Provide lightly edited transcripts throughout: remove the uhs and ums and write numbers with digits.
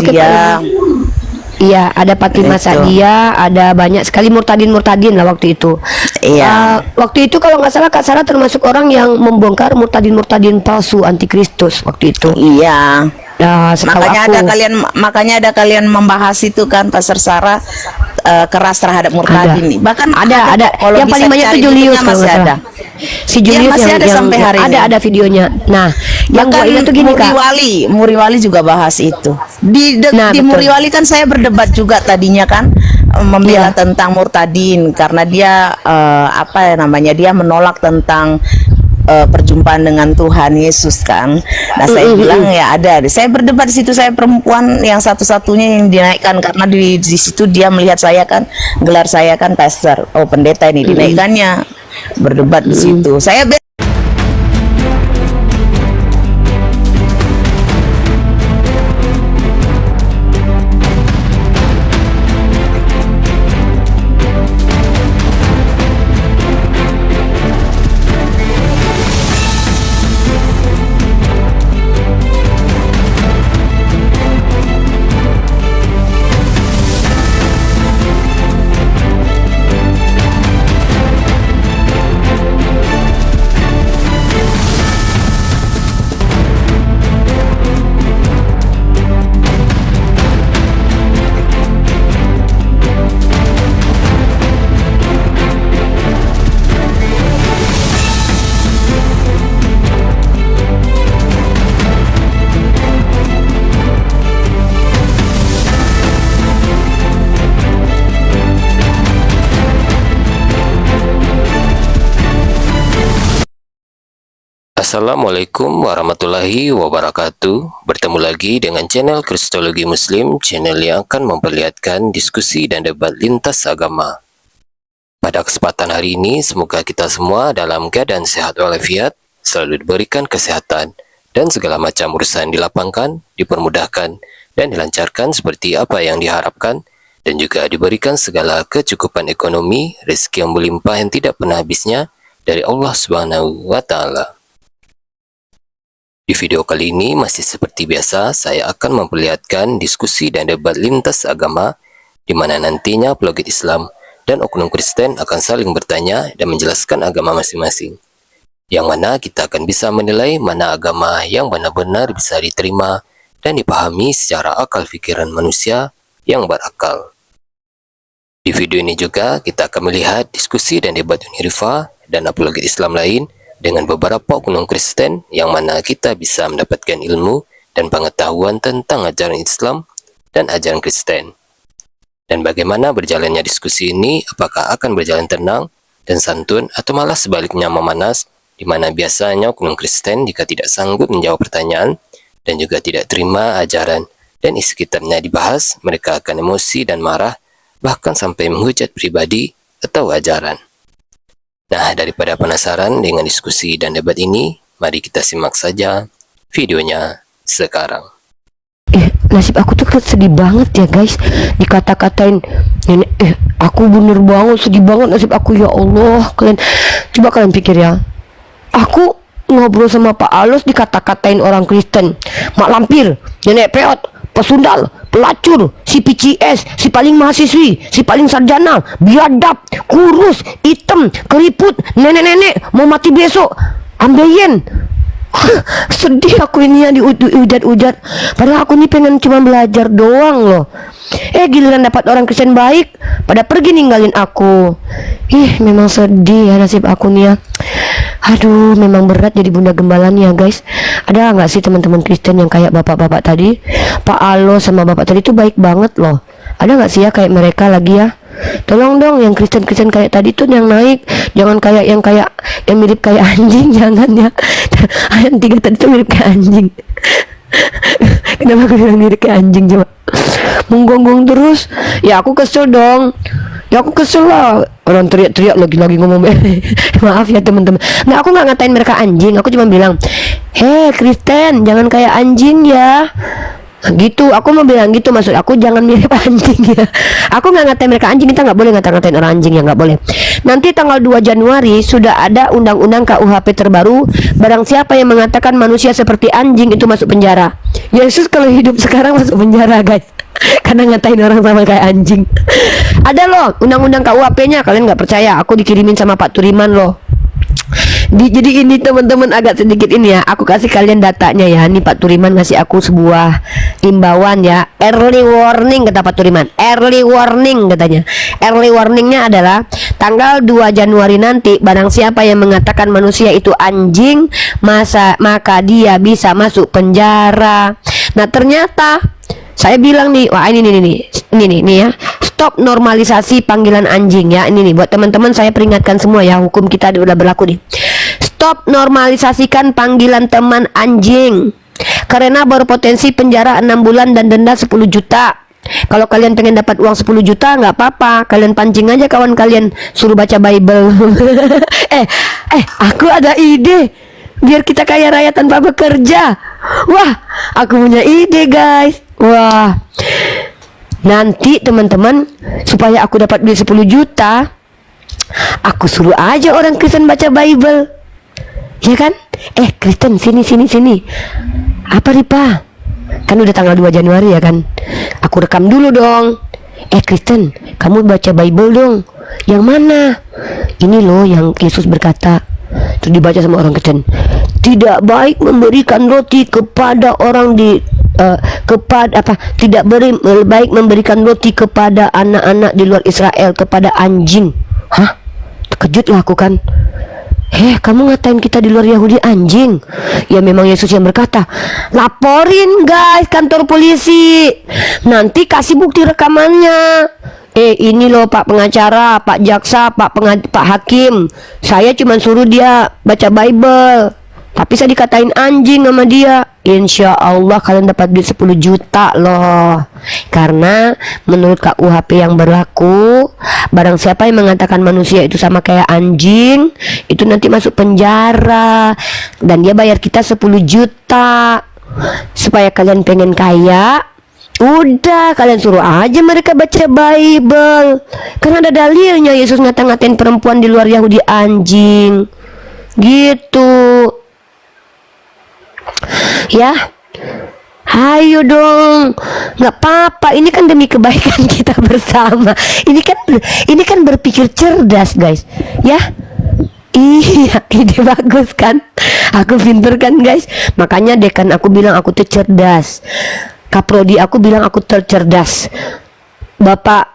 Oke, Pak Sadia. Ilmu. Iya, ada Fatimah Itu. Sadia, ada banyak sekali murtadin lah waktu itu. Iya. Waktu itu kalau nggak salah Kak Sarah termasuk orang yang membongkar murtadin palsu antikristus waktu itu. Iya. Setahu Makanya aku. ada kalian membahas itu kan, Pastor Sarah, keras terhadap murtadin nih. Bahkan ada kalau yang bisa paling banyak cari itu Julius videonya kalau masih nggak ada. salah. Si Julius masih ada sampai hari ini. ada videonya. Nah, yang Bahkan gua ingat tuh gini Kak. Muriwali juga bahas itu. Di Betul. Muriwali kan saya berdebat juga tadinya kan, membela tentang murtadin karena dia dia menolak tentang perjumpaan dengan Tuhan Yesus kan. Nah, saya bilang ya ada. Saya berdebat di situ, saya perempuan yang satu-satunya yang dinaikkan karena di situ dia melihat saya kan, gelar saya kan pastor. Oh, pendeta ini dinaikkannya. Berdebat di situ. Saya Assalamualaikum warahmatullahi wabarakatuh. Bertemu lagi dengan channel Kristologi Muslim, channel yang akan memperlihatkan diskusi dan debat lintas agama. Pada kesempatan hari ini, semoga kita semua dalam keadaan sehat walafiat, selalu diberikan kesehatan, dan segala macam urusan dilapangkan, dipermudahkan, dan dilancarkan seperti apa yang diharapkan, dan juga diberikan segala kecukupan ekonomi, rezeki yang melimpah yang tidak pernah habisnya dari Allah Subhanahu wa Ta'ala. Di video kali ini masih seperti biasa, saya akan memperlihatkan diskusi dan debat lintas agama, di mana nantinya apologet Islam dan oknum Kristen akan saling bertanya dan menjelaskan agama masing-masing. Yang mana kita akan bisa menilai mana agama yang benar-benar bisa diterima dan dipahami secara akal pikiran manusia yang berakal. Di video ini juga kita akan melihat diskusi dan debat Unirifa dan apologet Islam lain dengan beberapa oknum Kristen yang mana kita bisa mendapatkan ilmu dan pengetahuan tentang ajaran Islam dan ajaran Kristen. Dan bagaimana berjalannya diskusi ini, apakah akan berjalan tenang dan santun atau malah sebaliknya memanas, di mana biasanya oknum Kristen jika tidak sanggup menjawab pertanyaan dan juga tidak terima ajaran dan isi kitabnya dibahas, mereka akan emosi dan marah, bahkan sampai menghujat pribadi atau ajaran. Nah, daripada penasaran dengan diskusi dan debat ini, mari kita simak saja videonya sekarang. Nasib aku tuh sedih banget ya guys, dikata-katain nenek. Aku bener banget sedih banget nasib aku, ya Allah. Coba kalian pikir ya, aku ngobrol sama Pak Alos dikata-katain orang Kristen, mak lampir, nenek peot, pesundal, pelacur, si PCS, si paling mahasiswi, si paling sarjana, biadab, kurus, hitam, keriput, nenek-nenek mau mati besok, ambeien. Sedih aku ini ya diujat-ujat, padahal aku ini pengen cuma belajar doang loh. Giliran dapat orang Kristen baik, pada pergi ninggalin aku. Memang sedih ya nasib aku nih ya. Aduh, memang berat jadi bunda gembalanya guys. Ada nggak sih teman-teman Kristen yang kayak bapak-bapak tadi? Pak Alo sama bapak tadi tuh baik banget loh. Ada nggak sih ya kayak mereka lagi ya? Tolong dong yang Kristen-Kristen kayak tadi tuh yang naik, jangan kayak yang mirip kayak anjing, jangan ya. Ayat 3 tadi tuh mirip kayak anjing. Kenapa aku bilang mirip kayak anjing coba? Menggonggong terus. Ya aku kesel dong. Ya aku kesel lah, orang teriak-teriak lagi ngomong. Maaf ya teman-teman. Aku nggak ngatain mereka anjing. Aku cuma bilang, Kristen jangan kayak anjing ya. Gitu, aku mau bilang gitu, maksud aku jangan mirip anjing ya. Aku nggak ngatain mereka anjing, kita nggak boleh ngatain orang anjing ya, nggak boleh. Nanti tanggal 2 Januari sudah ada undang-undang KUHP terbaru. Barang siapa yang mengatakan manusia seperti anjing itu masuk penjara. Yesus kalau hidup sekarang masuk penjara guys, karena ngatain orang sama kayak anjing. Ada loh undang-undang KUHP-nya, kalian nggak percaya? Aku dikirimin sama Pak Turiman loh. Jadi ini teman-teman agak sedikit ini ya, aku kasih kalian datanya ya. Nih Pak Turiman ngasih aku sebuah imbauan ya, early warning kata Pak Turiman. Early warning katanya. Early warningnya adalah tanggal 2 Januari nanti, barang siapa yang mengatakan manusia itu anjing, maka dia bisa masuk penjara. Nah ternyata saya bilang nih, wah ini ya, stop normalisasi panggilan anjing ya. Ini nih buat teman-teman, saya peringatkan semua ya, hukum kita udah berlaku nih. Stop normalisasikan panggilan teman anjing, karena berpotensi penjara 6 bulan dan denda 10 juta. Kalau kalian pengen dapat uang 10 juta nggak apa-apa, kalian pancing aja kawan kalian, suruh baca Bible. Aku ada ide biar kita kaya raya tanpa bekerja. Wah, aku punya ide guys. Wah, nanti teman-teman, supaya aku dapat beli 10 juta, aku suruh aja orang Kristen baca Bible. Ya kan? Kristen sini. Apa Ripa? Kan udah tanggal 2 Januari ya kan? Aku rekam dulu dong. Kristen, kamu baca Bible dong. Yang mana? Ini loh yang Yesus berkata. Terus dibaca sama orang Kristen. Tidak baik memberikan roti kepada orang tidak baik memberikan roti kepada anak-anak di luar Israel, kepada anjing. Hah? Terkejut lah aku kan. Kamu ngatain kita di luar Yahudi anjing? Ya memang Yesus yang berkata. Laporin guys kantor polisi, nanti kasih bukti rekamannya. Ini loh Pak pengacara, Pak jaksa, Pak hakim, saya cuma suruh dia baca Bible, tapi saya dikatain anjing sama dia. Insya Allah kalian dapat duit 10 juta loh. Karena menurut KUHP yang berlaku, barang siapa yang mengatakan manusia itu sama kayak anjing, itu nanti masuk penjara. Dan dia bayar kita 10 juta. Supaya kalian pengen kaya, udah kalian suruh aja mereka baca Bible. Karena ada dalilnya Yesus ngata-ngatain perempuan di luar Yahudi anjing. Gitu. Ya, ayo dong, nggak apa-apa. Ini kan demi kebaikan kita bersama. Ini kan berpikir cerdas, guys. Ya, iya, ide bagus kan? Aku pinter kan, guys? Makanya dekan aku bilang aku tuh cerdas. Kaprodi aku bilang aku tercerdas. Bapak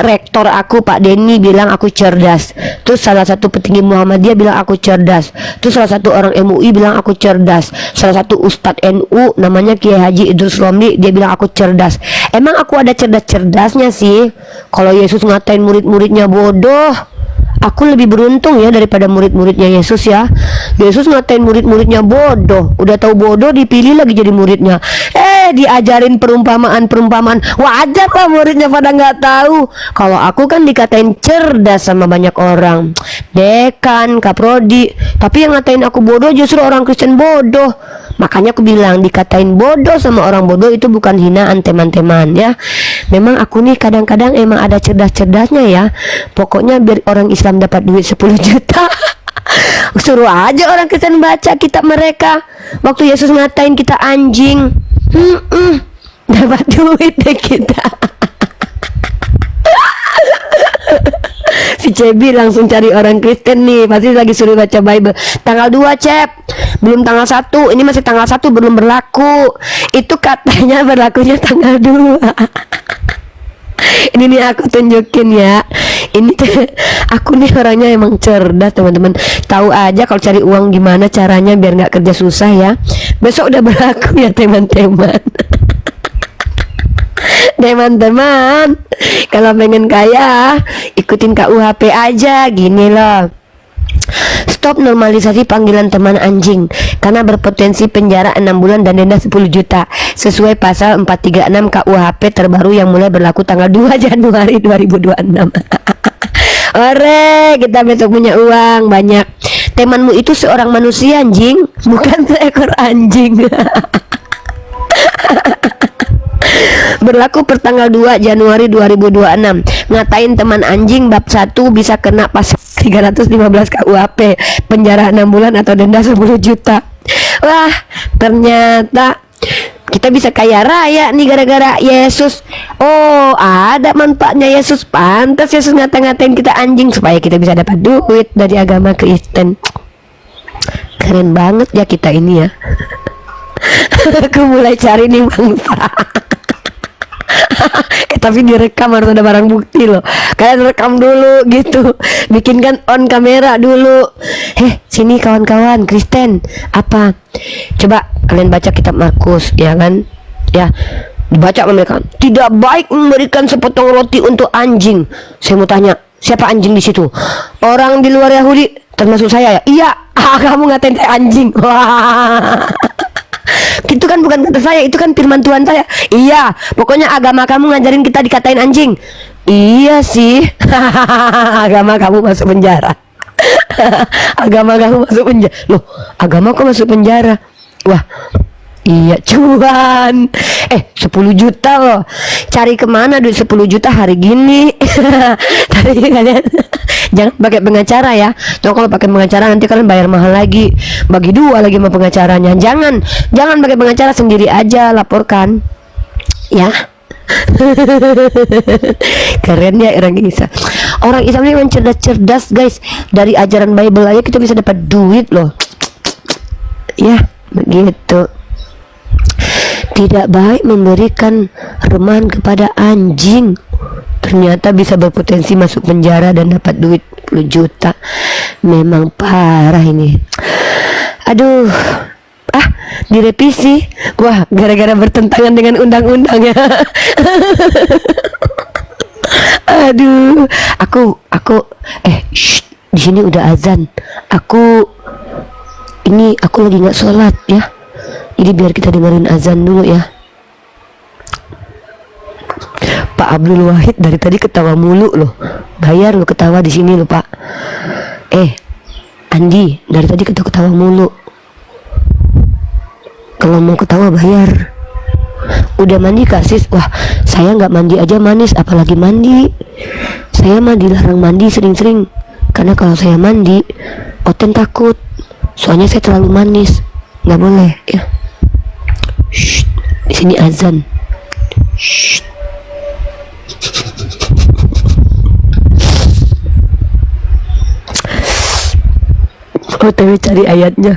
rektor aku Pak Denny bilang aku cerdas. Terus salah satu petinggi Muhammadiyah bilang aku cerdas. Terus salah satu orang MUI bilang aku cerdas. Salah satu Ustadz NU namanya Kiai Haji Idrus Romli, dia bilang aku cerdas. Emang aku ada cerdas-cerdasnya sih? Kalau Yesus ngatain murid-muridnya bodoh, aku lebih beruntung ya daripada murid-muridnya Yesus ya. Yesus ngatain murid-muridnya bodoh, udah tahu bodoh dipilih lagi jadi muridnya. Diajarin perumpamaan. Wajar lah muridnya pada nggak tahu. Kalau aku kan dikatain cerdas sama banyak orang, dekan, kaprodi. Tapi yang ngatain aku bodoh justru orang Kristen bodoh. Makanya aku bilang dikatain bodoh sama orang bodoh itu bukan hinaan teman-teman ya. Memang aku nih kadang-kadang emang ada cerdas-cerdasnya ya. Pokoknya biar orang Islam dapat duit 10 juta. Suruh aja orang Kristen baca kitab mereka. Waktu Yesus ngatain kita anjing, dapat duit deh kita. Si Cebi langsung cari orang Kristen nih, pasti lagi suruh baca Bible. Tanggal 2 Cep, belum tanggal 1. Ini masih tanggal 1 belum berlaku. Itu katanya berlakunya tanggal 2. Ini nih aku tunjukin ya. Ini aku nih orangnya emang cerdas teman-teman. Tahu aja kalau cari uang gimana caranya biar nggak kerja susah ya. Besok udah berlaku ya teman-teman. Teman-teman, kalau pengen kaya ikutin KUHP aja. Gini loh, stop normalisasi panggilan teman anjing karena berpotensi penjara 6 bulan dan denda 10 juta sesuai pasal 436 KUHP terbaru yang mulai berlaku tanggal 2 Januari 2026. Ore, kita besok punya uang banyak. Temanmu itu seorang manusia anjing, bukan seekor anjing. Berlaku per tanggal 2 Januari 2026. Ngatain teman anjing bab 1 bisa kena pasal 315 KUHP, penjara 6 bulan atau denda 10 juta. Wah, ternyata Kita bisa kaya raya nih gara-gara Yesus. Oh, ada manfaatnya Yesus. Pantas Yesus ngata-ngatain kita anjing supaya kita bisa dapat duit dari agama Kristen. Keren banget ya kita ini ya. Aku mulai cari nih bangsa. Tapi direkam harus ada barang bukti loh. Kalian rekam dulu gitu, bikinkan on kamera dulu. Sini kawan-kawan Kristen, apa? Coba kalian baca kitab Markus, ya kan? Ya, dibaca mereka. Tidak baik memberikan sepotong roti untuk anjing. Saya mau tanya, siapa anjing di situ? Orang di luar Yahudi, termasuk saya ya? Iya. Kamu ngatain saya anjing. Wah. Itu kan bukan kata saya, itu kan firman Tuhan saya. Iya, pokoknya agama kamu ngajarin kita dikatain anjing. Iya sih. Agama kamu masuk penjara. Agama kamu masuk penjara. Loh, agama kok masuk penjara? Wah, iya cuan. 10 juta loh. Cari kemana duit 10 juta hari gini? Tadi kalian jangan pakai pengacara ya. Kalau pakai pengacara nanti kalian bayar mahal lagi. Bagi dua lagi sama pengacaranya. Jangan pakai pengacara, sendiri aja laporkan. Ya. Keren ya orang Islam. Orang Islam ini memang cerdas-cerdas guys. Dari ajaran Bible aja kita bisa dapat duit loh. Ya, begitu. Tidak baik memberikan remahan kepada anjing. Ternyata bisa berpotensi masuk penjara dan dapat duit 10 juta. Memang parah ini. Aduh. Direvisi. Wah, gara-gara bertentangan dengan undang-undang ya. Aduh. Aku di sini udah azan. Aku lagi nggak sholat ya. Jadi biar kita dengerin azan dulu ya. Pak Abdul Wahid dari tadi ketawa mulu loh. Bayar lo ketawa di sini lo Pak. Andi dari tadi ketawa mulu. Kalau mau ketawa bayar. Udah mandi kasis? Wah, saya nggak mandi aja manis, apalagi mandi. Saya mah dilarang mandi sering-sering. Karena kalau saya mandi, Oten takut. Soalnya saya terlalu manis. Nggak boleh ya. Shh, di sini azan. Shh. OTW cari ayatnya.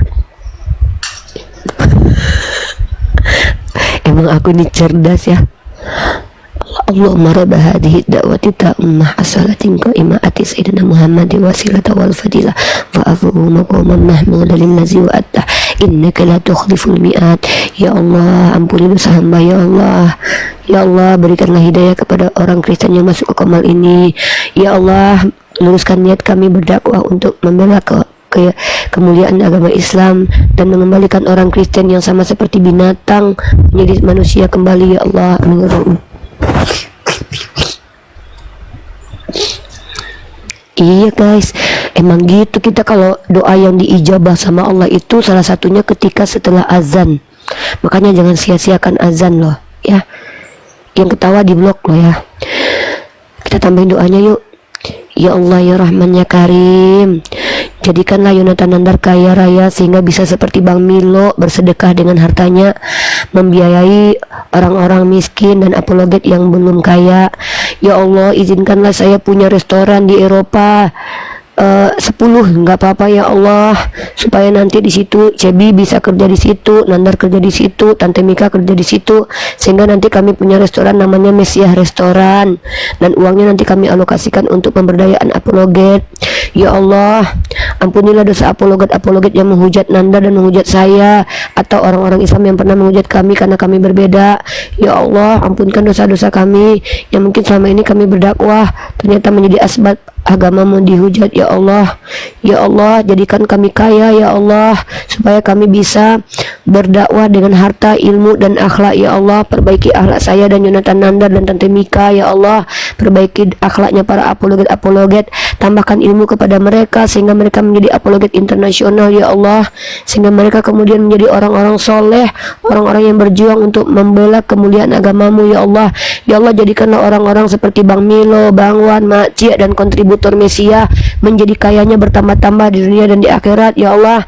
Emang aku nih cerdas ya. Allahumma rabba hadhihi da'wati ta'immah as-salatin qa'imah ati sayyidina Muhammadin wasilata wal fadilah wa afuhu maqaman mahmuda lillazi wa'atta innaka la tukhliful mi'at. Ya Allah, ampuni dosa hamba ya Allah. Ya Allah, berikanlah hidayah kepada orang Kristen yang masuk ke Kamal ini. Ya Allah, luruskan niat kami berdakwah untuk membela kemuliaan agama Islam dan mengembalikan orang Kristen yang sama seperti binatang menjadi manusia kembali ya Allah. Amin. Iya guys, emang gitu kita kalau doa yang diijabah sama Allah itu salah satunya ketika setelah azan. Makanya jangan sia-siakan azan loh ya. Yang ketawa di blok loh ya. Kita tambahin doanya yuk. Ya Allah ya Rahman ya Karim, jadikanlah Yonatan Nandar kaya raya sehingga bisa seperti Bang Milo bersedekah dengan hartanya membiayai orang-orang miskin dan apologet yang belum kaya. Ya Allah, izinkanlah saya punya restoran di Eropa 10 nggak apa-apa ya Allah, supaya nanti di situ Cebi bisa kerja di situ, Nandar kerja di situ, Tante Mika kerja di situ, sehingga nanti kami punya restoran namanya Mesiah Restoran dan uangnya nanti kami alokasikan untuk pemberdayaan apologet. Ya Allah, ampunilah dosa apologet yang menghujat Nandar dan menghujat saya atau orang-orang Islam yang pernah menghujat kami karena kami berbeda. Ya Allah, ampunkan dosa-dosa kami yang mungkin selama ini kami berdakwah ternyata menjadi asbab agamamu dihujat. Ya Allah, ya Allah, jadikan kami kaya ya Allah, supaya kami bisa berdakwah dengan harta, ilmu dan akhlak. Ya Allah, perbaiki akhlak saya dan Yonatan Nandar dan Tante Mika. Ya Allah, perbaiki akhlaknya para apologet, tambahkan ilmu kepada mereka sehingga mereka menjadi apologet internasional ya Allah, sehingga mereka kemudian menjadi orang-orang soleh, orang-orang yang berjuang untuk membela kemuliaan agamamu ya Allah. Ya Allah, jadikanlah orang-orang seperti Bang Milo, Bang Wan, Mak Cia dan kontributor Mesia menjadi kayanya bertambah-tambah di dunia dan di akhirat ya Allah.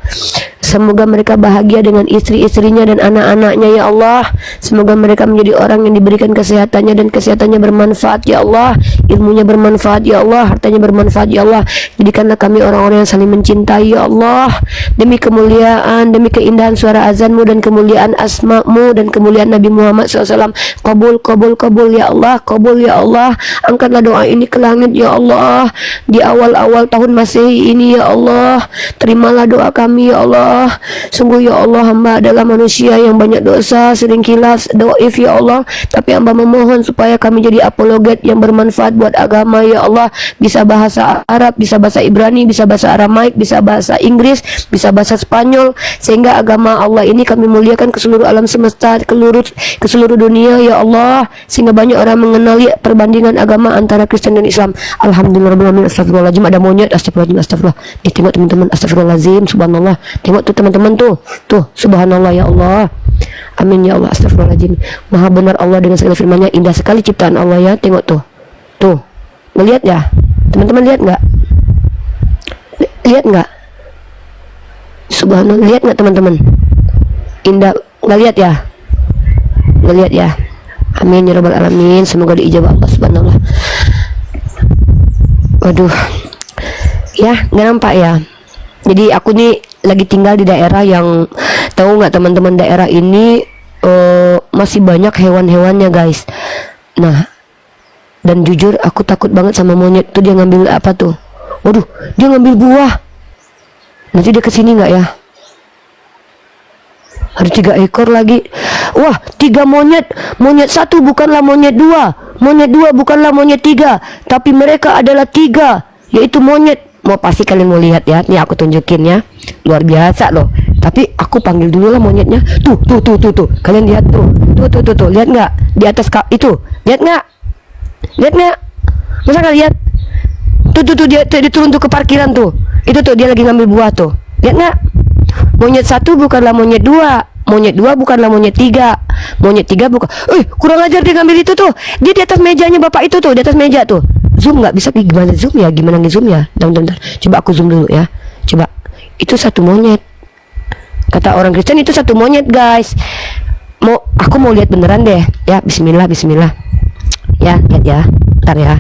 Semoga mereka bahagia dengan istri-istrinya dan anak-anaknya ya Allah. Semoga mereka menjadi orang yang diberikan kesehatannya dan kesehatannya bermanfaat ya Allah, ilmunya bermanfaat ya Allah, hartanya bermanfaat ya Allah. Jadikanlah kami orang-orang yang saling mencintai ya Allah. Demi kemuliaan, demi keindahan suara azanmu dan kemuliaan asma-Mu dan kemuliaan Nabi Muhammad SAW. Qabul, qabul, qabul ya Allah, qabul ya Allah. Angkatlah doa ini ke langit ya Allah. Di awal-awal tahun Masehi ini ya Allah, terimalah doa kami ya Allah. Sungguh ya Allah, hamba adalah manusia yang banyak dosa, sering kilaf, doif ya Allah. Tapi hamba memohon supaya kami jadi apologet yang bermanfaat buat agama ya Allah. Bisa bahasa Arab, bisa bahasa Ibrani, bisa bahasa Aramaik, bisa bahasa Inggris, bisa bahasa Spanyol, sehingga agama Allah ini kami muliakan ke seluruh alam semesta, ke seluruh dunia ya Allah, sehingga banyak orang mengenali perbandingan agama antara Kristen dan Islam. Alhamdulillahirabbil alamin. Astagfirullahaladzim, ada monyet. Astagfirullahaladzim, astagfirullah. Tengok teman-teman, astagfirullahaladzim, subhanallah. Tengok tuh teman-teman tuh subhanallah ya Allah. Amin ya Allah. Astagfirullahaladzim. Maha benar Allah dengan segala firman-Nya, indah sekali ciptaan Allah ya. Tengok tuh melihat ya teman-teman, lihat nggak? Lihat nggak? Subhanallah, lihat nggak teman-teman? Indah, nggak lihat ya? Nggak lihat ya? Amin ya rabbal alamin. Semoga diijabah Allah subhanallah. Waduh, ya nggak nampak ya. Jadi aku nih lagi tinggal di daerah yang, tahu nggak teman-teman, daerah ini masih banyak hewan-hewannya guys. Nah, dan jujur aku takut banget sama monyet tuh. Dia ngambil apa tuh? Waduh, dia ngambil buah. Nanti dia kesini nggak ya? Ada 3 ekor lagi. Wah, 3 monyet. Monyet 1 bukanlah monyet 2. Monyet 2 bukanlah monyet 3. Tapi mereka adalah 3, yaitu monyet. Mau pasti kalian mau lihat ya. Nih aku tunjukin ya. Luar biasa loh. Tapi aku panggil dulu lah monyetnya. Tuh. Kalian lihat tuh. Tuh. Lihat nggak? Di atas itu. Lihat nggak? Lihat nggak? Masa nggak lihat? Tuh dia turun tuh ke parkiran tuh. Itu tuh dia lagi ngambil buah tuh. Lihat nggak? Monyet 1 bukanlah monyet 2. Monyet 2 bukanlah monyet 3. Monyet 3 bukan. Kurang ajar dia ngambil itu tuh. Dia di atas mejanya bapak itu tuh, di atas meja tuh. Zoom nggak bisa, gimana zoom ya? Gimana nge-zoom ya? Bentar. Coba aku zoom dulu ya. Coba. Itu 1 monyet. Kata orang Kristen itu 1 monyet, guys. Aku mau lihat beneran deh. Ya, bismillah. Ya, lihat ya. Bentar ya.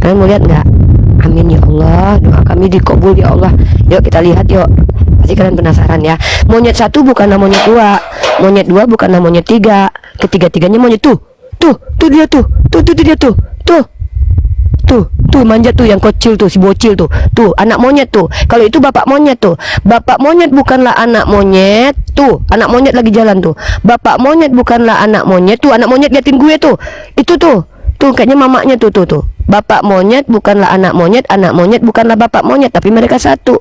Kalian mau lihat nggak? Amin ya Allah. Doa kami dikabul ya Allah. Yuk kita lihat yuk. Pasti kalian penasaran ya. Monyet 1 bukanlah monyet 2. Monyet 2 bukanlah monyet 3. Ketiga-tiganya monyet tuh. Tuh dia tuh. Dia tuh. Tuh manjat tuh, yang kecil tuh, si bocil tuh. Tuh anak monyet tuh. Kalau itu bapak monyet tuh. Bapak monyet bukanlah anak monyet. Tuh, anak monyet lagi jalan tuh. Bapak monyet bukanlah anak monyet. Tuh anak monyet liatin gue tuh. Itu tuh. Tuh kayaknya mamanya tuh. Bapak monyet bukanlah anak monyet bukanlah bapak monyet, tapi mereka satu.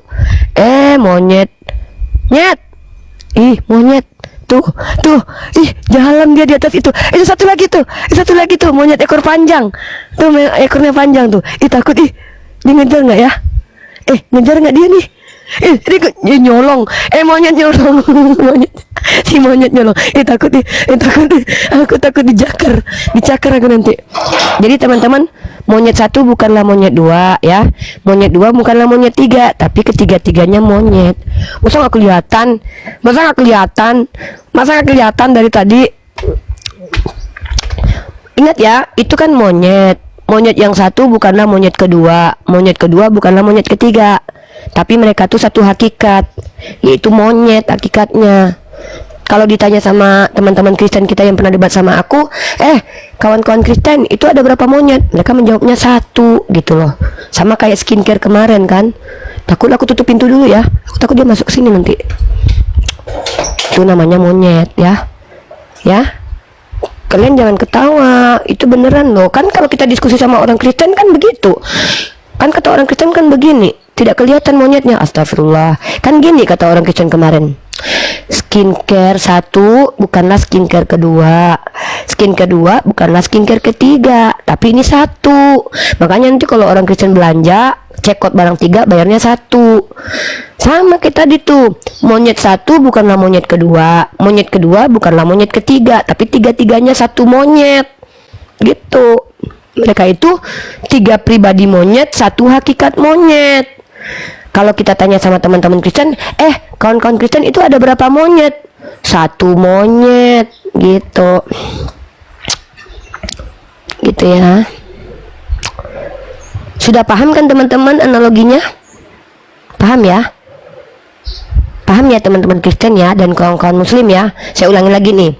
Monyet. Nyet. Monyet. Tuh. Jalan dia di atas itu. Itu satu lagi tuh, monyet ekor panjang. Tuh ekornya panjang tuh. Takut dia ngejar nggak ya? Ngejar nggak dia nih? Dia nyolong. Monyet nyolong. Si monyet nyolong. Takut. Aku takut dicakar aku nanti. Jadi teman-teman, monyet 1 bukanlah monyet 2 ya. Monyet 2 bukanlah monyet 3, tapi ketiga-tiganya monyet. Masa nggak kelihatan dari tadi? Ingat ya, itu kan monyet. Monyet yang 1 bukanlah monyet kedua. Monyet kedua bukanlah monyet ketiga. Tapi mereka tuh satu hakikat, yaitu monyet hakikatnya. Kalau ditanya sama teman-teman Kristen kita yang pernah debat sama aku, kawan-kawan Kristen itu ada berapa monyet? Mereka menjawabnya 1 gitu loh. Sama kayak skincare kemarin kan. Takut aku tutup pintu dulu ya. Aku takut dia masuk sini nanti. Itu namanya monyet ya. Ya. Kalian jangan ketawa. Itu beneran loh. Kan kalau kita diskusi sama orang Kristen kan begitu. Kan kata orang Kristen kan begini. Tidak kelihatan monyetnya. Astagfirullah. Kan gini kata orang Kristen kemarin. Skincare 1 bukanlah skincare kedua. Skincare 2 bukanlah skincare ketiga. Tapi ini 1. Makanya nanti kalau orang Kristen belanja, cekot barang 3 bayarnya 1. Sama kita tuh. Monyet 1 bukanlah monyet kedua. Monyet kedua bukanlah monyet ketiga. Tapi tiga-tiganya 1 monyet. Gitu. Mereka itu 3 pribadi monyet, 1 hakikat monyet. Kalau kita tanya sama teman-teman Kristen, kawan-kawan Kristen itu ada berapa monyet? 1 monyet, gitu. Gitu ya. Sudah paham kan teman-teman analoginya? Paham ya? Paham ya teman-teman Kristen ya, dan kawan-kawan Muslim ya. Saya ulangi lagi nih.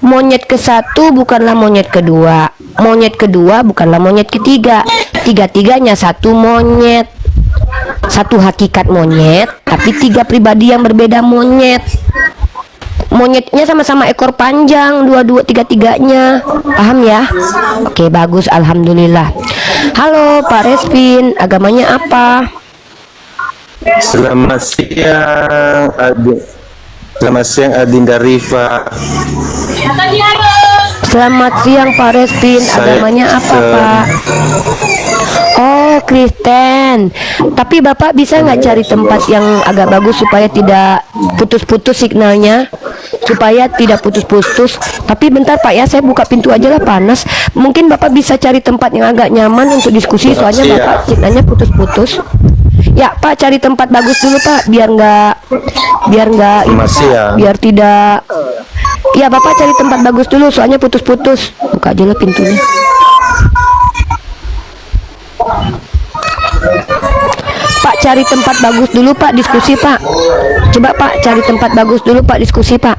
Monyet ke-1 bukanlah monyet kedua. Monyet kedua bukanlah monyet ketiga. Tiga-tiganya 1 monyet. 1 hakikat monyet, tapi 3 pribadi yang berbeda monyet. Monyetnya sama-sama ekor panjang, tiga-tiganya. Paham ya? Oke, bagus, alhamdulillah. Halo Pak Respin, agamanya apa? Selamat siang, Selamat siang Adinda Rifa. Selamat siang Pak Respin, agamanya apa Pak? Oh, Kristen. Tapi Bapak bisa nggak cari tempat yang agak bagus supaya tidak putus-putus signalnya? Supaya tidak putus-putus. Tapi bentar Pak ya, saya buka pintu aja lah, panas. Mungkin Bapak bisa cari tempat yang agak nyaman untuk diskusi, soalnya Bapak signalnya putus-putus. Ya Pak, cari tempat bagus dulu Pak, biar tidak. Ya Bapak cari tempat bagus dulu, soalnya putus-putus. Buka aja lah pintunya. Pak, cari tempat bagus dulu Pak, diskusi Pak. Coba Pak, cari tempat bagus dulu Pak, diskusi Pak.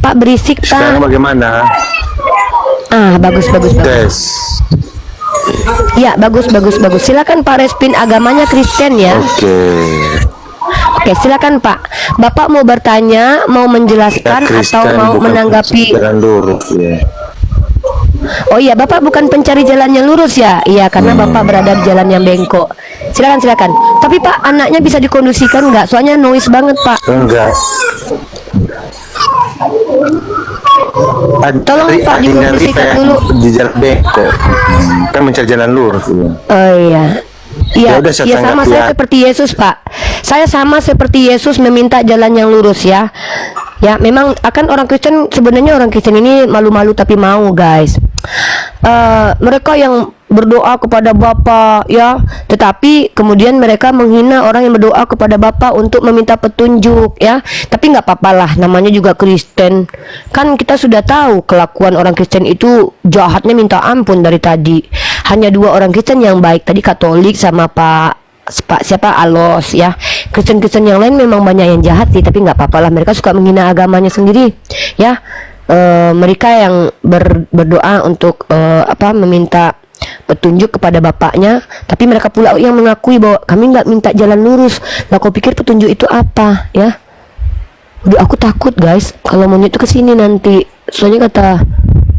Pak, berisik Pak. Sekarang bagaimana? Bagus. Yes. Ya, bagus. Silakan Pak Respin, agamanya Kristen ya. Oke, silakan Pak. Bapak mau bertanya, mau menjelaskan Ya, atau mau menanggapi? Jalan lurus ya. Oh iya, Bapak bukan pencari jalan yang lurus ya? Iya, karena Bapak berada di jalan yang bengkok. Silakan. Tapi Pak, anaknya bisa dikondisikan nggak? Soalnya noise banget Pak. Enggak. Tolong Pak dikondisikan dulu. Di jalan bengkok. Kan mencari jalan lurus ya. Oh iya. Iya, Ya udah, saya sama tanggapi saya ya. seperti Yesus Pak. Saya sama seperti Yesus meminta jalan yang lurus ya. Ya, memang akan orang Kristen, sebenarnya orang Kristen ini malu-malu tapi mau guys. Mereka yang berdoa kepada Bapa ya, tetapi kemudian mereka menghina orang yang berdoa kepada Bapa untuk meminta petunjuk ya. Tapi nggak apa-apalah, namanya juga Kristen. Kan kita sudah tahu kelakuan orang Kristen itu jahatnya minta ampun dari tadi. Hanya 2 orang Kristen yang baik tadi, Katolik sama Pak siapa Alos ya. Kristen-Kristen yang lain memang banyak yang jahat sih, tapi nggak apa-apa lah, mereka suka menghina agamanya sendiri ya. Mereka yang berdoa untuk meminta petunjuk kepada bapaknya, tapi mereka pula yang mengakui bahwa kami nggak minta jalan lurus. Lah kau pikir petunjuk itu apa ya? Udah, aku takut guys kalau monyet itu kesini nanti, soalnya kata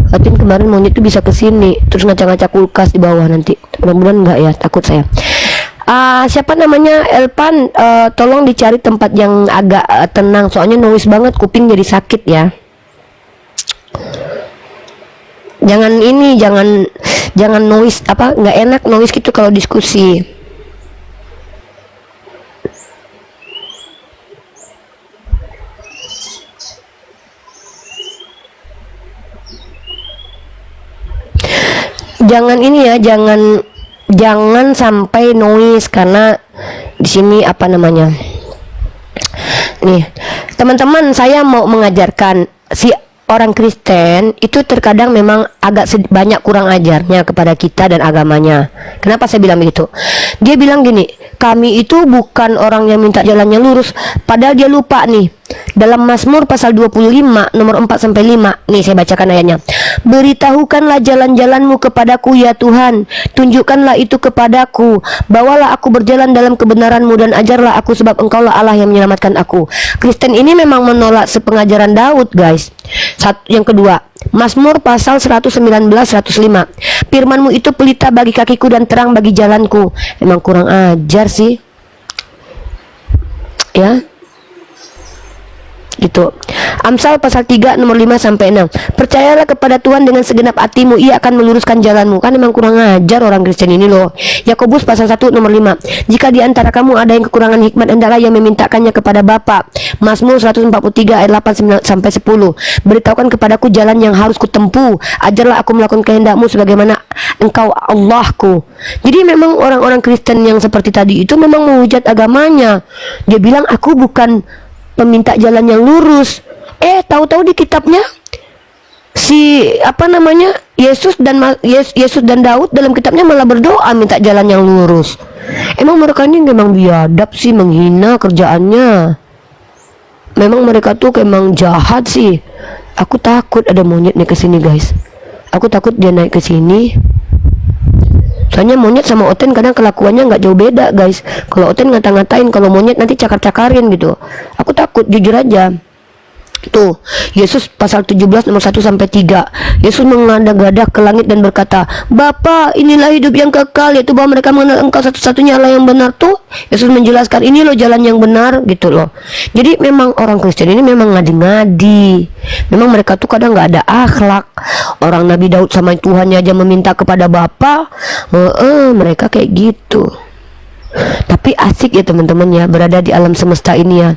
Fatin kemarin monyet itu bisa kesini terus ngaca-ngaca kulkas di bawah nanti. Mudah-mudahan enggak ya, takut saya. Siapa namanya, Elpan, tolong dicari tempat yang agak tenang, soalnya noise banget, kuping jadi sakit ya. Jangan noise, nggak enak noise gitu kalau diskusi. Jangan sampai noise, karena di sini nih teman-teman, saya mau mengajarkan si orang Kristen itu terkadang memang agak banyak kurang ajarnya kepada kita dan agamanya. Kenapa saya bilang begitu? Dia bilang gini, kami itu bukan orang yang minta jalannya lurus, padahal dia lupa nih. Dalam Mazmur pasal 25 nomor 4-5, nih saya bacakan ayatnya. Beritahukanlah jalan-jalanmu kepadaku ya Tuhan, tunjukkanlah itu kepadaku. Bawalah aku berjalan dalam kebenaranmu dan ajarlah aku, sebab engkaulah Allah yang menyelamatkan aku. Kristen ini memang menolak sepengajaran Daud guys. Yang kedua, Mazmur pasal 119-105. Firmanmu itu pelita bagi kakiku dan terang bagi jalanku. Emang kurang ajar sih ya gitu. Amsal pasal 3 nomor 5-6. Percayalah kepada Tuhan dengan segenap hatimu, Ia akan meluruskan jalanmu. Kan memang kurang ajar orang Kristen ini loh. Yakobus pasal 1 nomor 5. Jika di antara kamu ada yang kekurangan hikmat, hendaklah ia memintakannya kepada Bapa. Mazmur 143 ayat 8-10. Beritahukan kepadaku jalan yang harus kutempuh, ajarlah aku melakukan kehendakmu sebagaimana engkau Allahku. Jadi memang orang-orang Kristen yang seperti tadi itu memang menghujat agamanya. Dia bilang aku bukan peminta jalan yang lurus. Tahu-tahu di kitabnya si Yesus dan Daud dalam kitabnya malah berdoa minta jalan yang lurus. Emang mereka ini memang biadab sih, menghina kerjaannya. Memang mereka tuh emang jahat sih. Aku takut ada monyet nih kesini guys. Aku takut dia naik ke sini. Soalnya monyet sama Oten kadang kelakuannya nggak jauh beda guys. Kalau Oten ngata-ngatain, kalau monyet nanti cakar-cakarin gitu. Aku takut, jujur aja. Tuh, Yesus pasal 17 nomor 1 sampai 3. Yesus mengadah-gadah ke langit dan berkata, Bapa, inilah hidup yang kekal, yaitu bahwa mereka mengenal Engkau satu-satunya Allah yang benar. Tuh, Yesus menjelaskan ini loh jalan yang benar gitu loh. Jadi memang orang Kristen ini memang ngadi-ngadi. Memang mereka tuh kadang nggak ada akhlak. Orang Nabi Daud sama Tuhannya aja meminta kepada Bapa. Mereka kayak gitu. Tapi asik ya teman-teman ya, berada di alam semesta ini ya.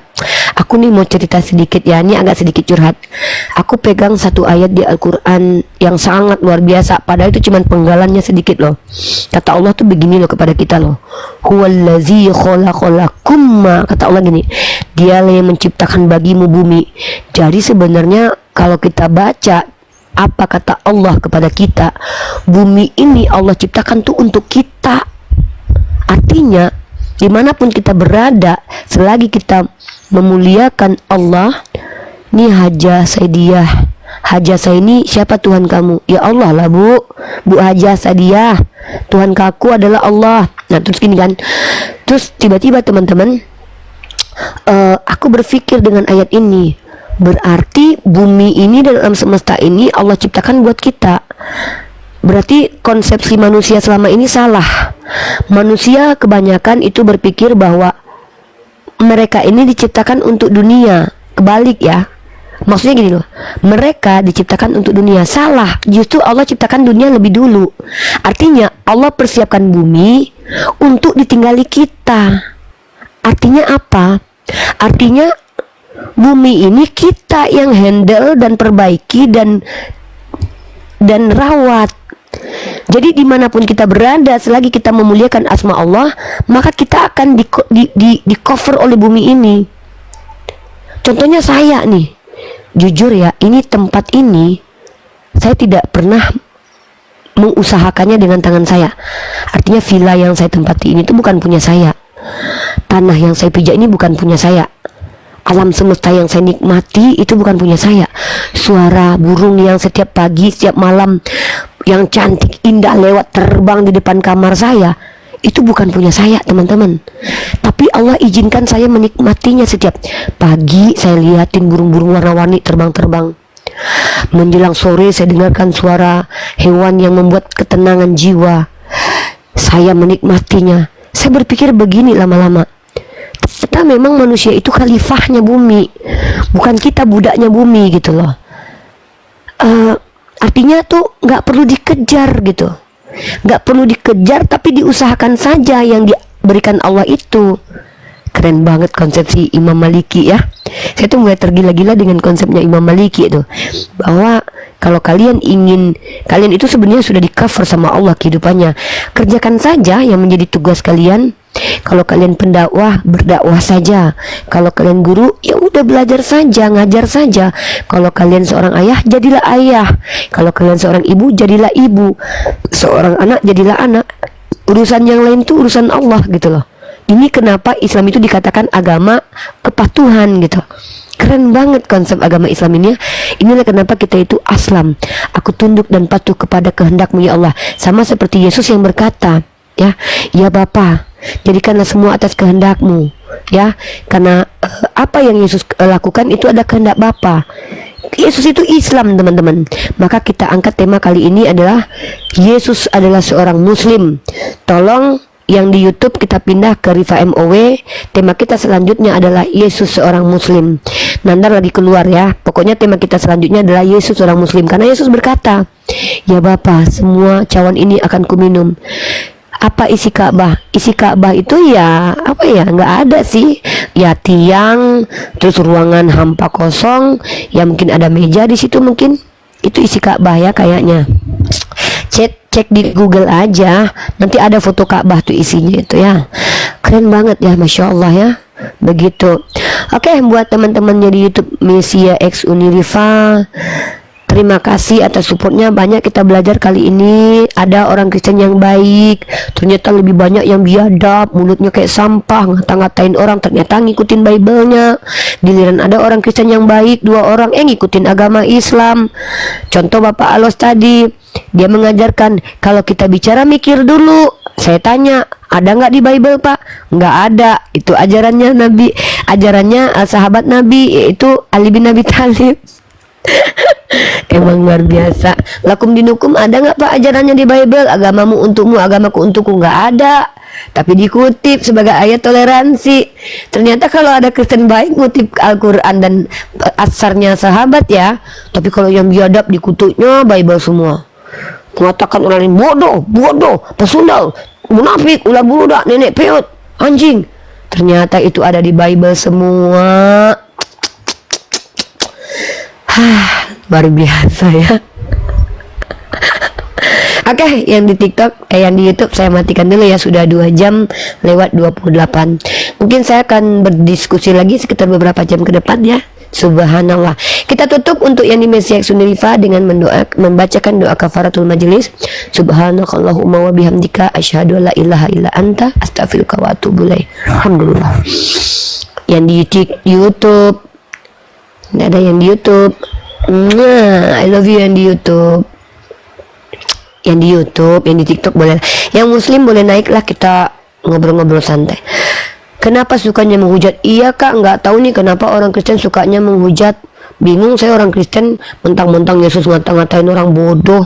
Aku nih mau cerita sedikit ya, ini agak sedikit curhat. Aku pegang satu ayat di Al-Quran yang sangat luar biasa, padahal itu cuma penggalannya sedikit loh. Kata Allah tuh begini loh kepada kita loh, huwallazi khalaqalakum, kata Allah gini, dialah yang menciptakan bagimu bumi. Jadi sebenarnya kalau kita baca apa kata Allah kepada kita, bumi ini Allah ciptakan tuh untuk kita. Artinya dimanapun kita berada, selagi kita memuliakan Allah, nih Hajah Saidiyah. Hajah saya ini siapa Tuhan kamu? Ya Allah lah Bu Hajah Saidiyah. Tuhan kaku adalah Allah. Nah terus gini kan, terus tiba-tiba teman-teman, aku berpikir dengan ayat ini, berarti bumi ini dan alam semesta ini Allah ciptakan buat kita. Berarti konsepsi manusia selama ini salah. Manusia kebanyakan itu berpikir bahwa mereka ini diciptakan untuk dunia. Kebalik ya. Maksudnya gini loh, mereka diciptakan untuk dunia. Salah, justru Allah ciptakan dunia lebih dulu. Artinya Allah persiapkan bumi untuk ditinggali kita. Artinya apa? Artinya bumi ini kita yang handle dan perbaiki dan rawat. Jadi dimanapun kita berada, selagi kita memuliakan asma Allah, maka kita akan di cover oleh bumi ini. Contohnya saya nih, jujur ya, ini tempat ini saya tidak pernah mengusahakannya dengan tangan saya. Artinya villa yang saya tempati ini itu bukan punya saya. Tanah yang saya pijak ini bukan punya saya. Alam semesta yang saya nikmati itu bukan punya saya. Suara burung yang setiap pagi, setiap malam yang cantik, indah lewat terbang di depan kamar saya, itu bukan punya saya teman-teman. Tapi Allah izinkan saya menikmatinya. Setiap pagi saya liatin burung-burung warna-warni terbang-terbang. Menjelang sore saya dengarkan suara hewan yang membuat ketenangan jiwa. Saya menikmatinya. Saya berpikir begini lama-lama, kita memang manusia itu khalifahnya bumi, bukan kita budaknya bumi gitu loh. Artinya tuh nggak perlu dikejar gitu, nggak perlu dikejar, tapi diusahakan saja yang diberikan Allah itu. Keren banget konsepsi Imam Maliki ya. Saya tuh mulai tergila-gila dengan konsepnya Imam Maliki itu, bahwa kalau kalian itu sebenarnya sudah di cover sama Allah kehidupannya. Kerjakan saja yang menjadi tugas kalian. Kalau kalian pendakwah, berdakwah saja. Kalau kalian guru, ya udah belajar saja, ngajar saja. Kalau kalian seorang ayah, jadilah ayah. Kalau kalian seorang ibu, jadilah ibu. Seorang anak, jadilah anak. Urusan yang lain itu urusan Allah gitu loh. Ini kenapa Islam itu dikatakan agama kepatuhan gitu. Keren banget konsep agama Islam ini ya. Inilah kenapa kita itu aslam. Aku tunduk dan patuh kepada kehendak-Mu ya Allah. Sama seperti Yesus yang berkata, ya Bapa, jadikanlah semua atas kehendak-Mu ya. Karena apa yang Yesus lakukan itu ada kehendak Bapa. Yesus itu Islam teman-teman. Maka kita angkat tema kali ini adalah Yesus adalah seorang Muslim. Tolong yang di YouTube kita pindah ke Riva MOW. Tema kita selanjutnya adalah Yesus seorang Muslim. Nandar lagi keluar ya. Pokoknya tema kita selanjutnya adalah Yesus seorang Muslim. Karena Yesus berkata, ya Bapa, semua cawan ini akan kuminum. Apa isi Ka'bah? Isi Ka'bah itu ya apa ya, nggak ada sih. Ya tiang, terus ruangan hampa kosong. Ya mungkin ada meja di situ mungkin. Itu isi Ka'bah ya kayaknya. cek di Google aja, nanti ada foto Ka'bah tuh isinya itu ya. Keren banget ya, Masya Allah ya. Begitu. Oke, buat teman-temannya di YouTube Mesia X Uniriva, terima kasih atas supportnya. Banyak kita belajar kali ini. Ada orang Kristen yang baik, ternyata lebih banyak yang biadab, mulutnya kayak sampah, ngata-ngatain orang, ternyata ngikutin Bible-nya. Giliran ada orang Kristen yang baik, 2 orang ngikutin agama Islam. Contoh Bapak Alos tadi, dia mengajarkan kalau kita bicara mikir dulu. Saya tanya, ada nggak di Bible Pak? Nggak ada. Itu ajarannya Nabi, ajarannya sahabat Nabi, yaitu Ali bin Abi Thalib. Emang luar biasa. Lakum dinukum, ada nggak Pak ajarannya di Bible? Agamamu untukmu, agamaku untukku. Nggak ada. Tapi dikutip sebagai ayat toleransi. Ternyata kalau ada Kristen baik ngutip Al-Quran dan asarnya sahabat ya. Tapi kalau yang biadab dikutuknya Bible semua. Mengatakan orang lain bodoh, pesundal, munafik, ulah budak, nenek peot, anjing. Ternyata itu ada di Bible semua. Luar biasa ya. Oke, yang di TikTok, yang di YouTube saya matikan dulu ya, sudah 2 jam lewat 28. Mungkin saya akan berdiskusi lagi sekitar beberapa jam ke depan ya. Subhanallah. Kita tutup untuk yang di Mesia X Uniriva dengan membacakan doa kafaratul majelis. Subhanakallahumma wa bihamdika asyhadu an la ilaha illa anta astaghfiruka wa atubu ilaik. Alhamdulillah. Yang di YouTube, ada yang di YouTube. I love you yang di YouTube. Yang di YouTube, yang di TikTok boleh. Yang Muslim boleh naiklah, kita ngobrol-ngobrol santai. Kenapa sukanya menghujat? Iya Kak, nggak tahu nih kenapa orang Kristen sukanya menghujat. Bingung saya, orang Kristen mentang-mentang Yesus ngata-ngatain orang bodoh.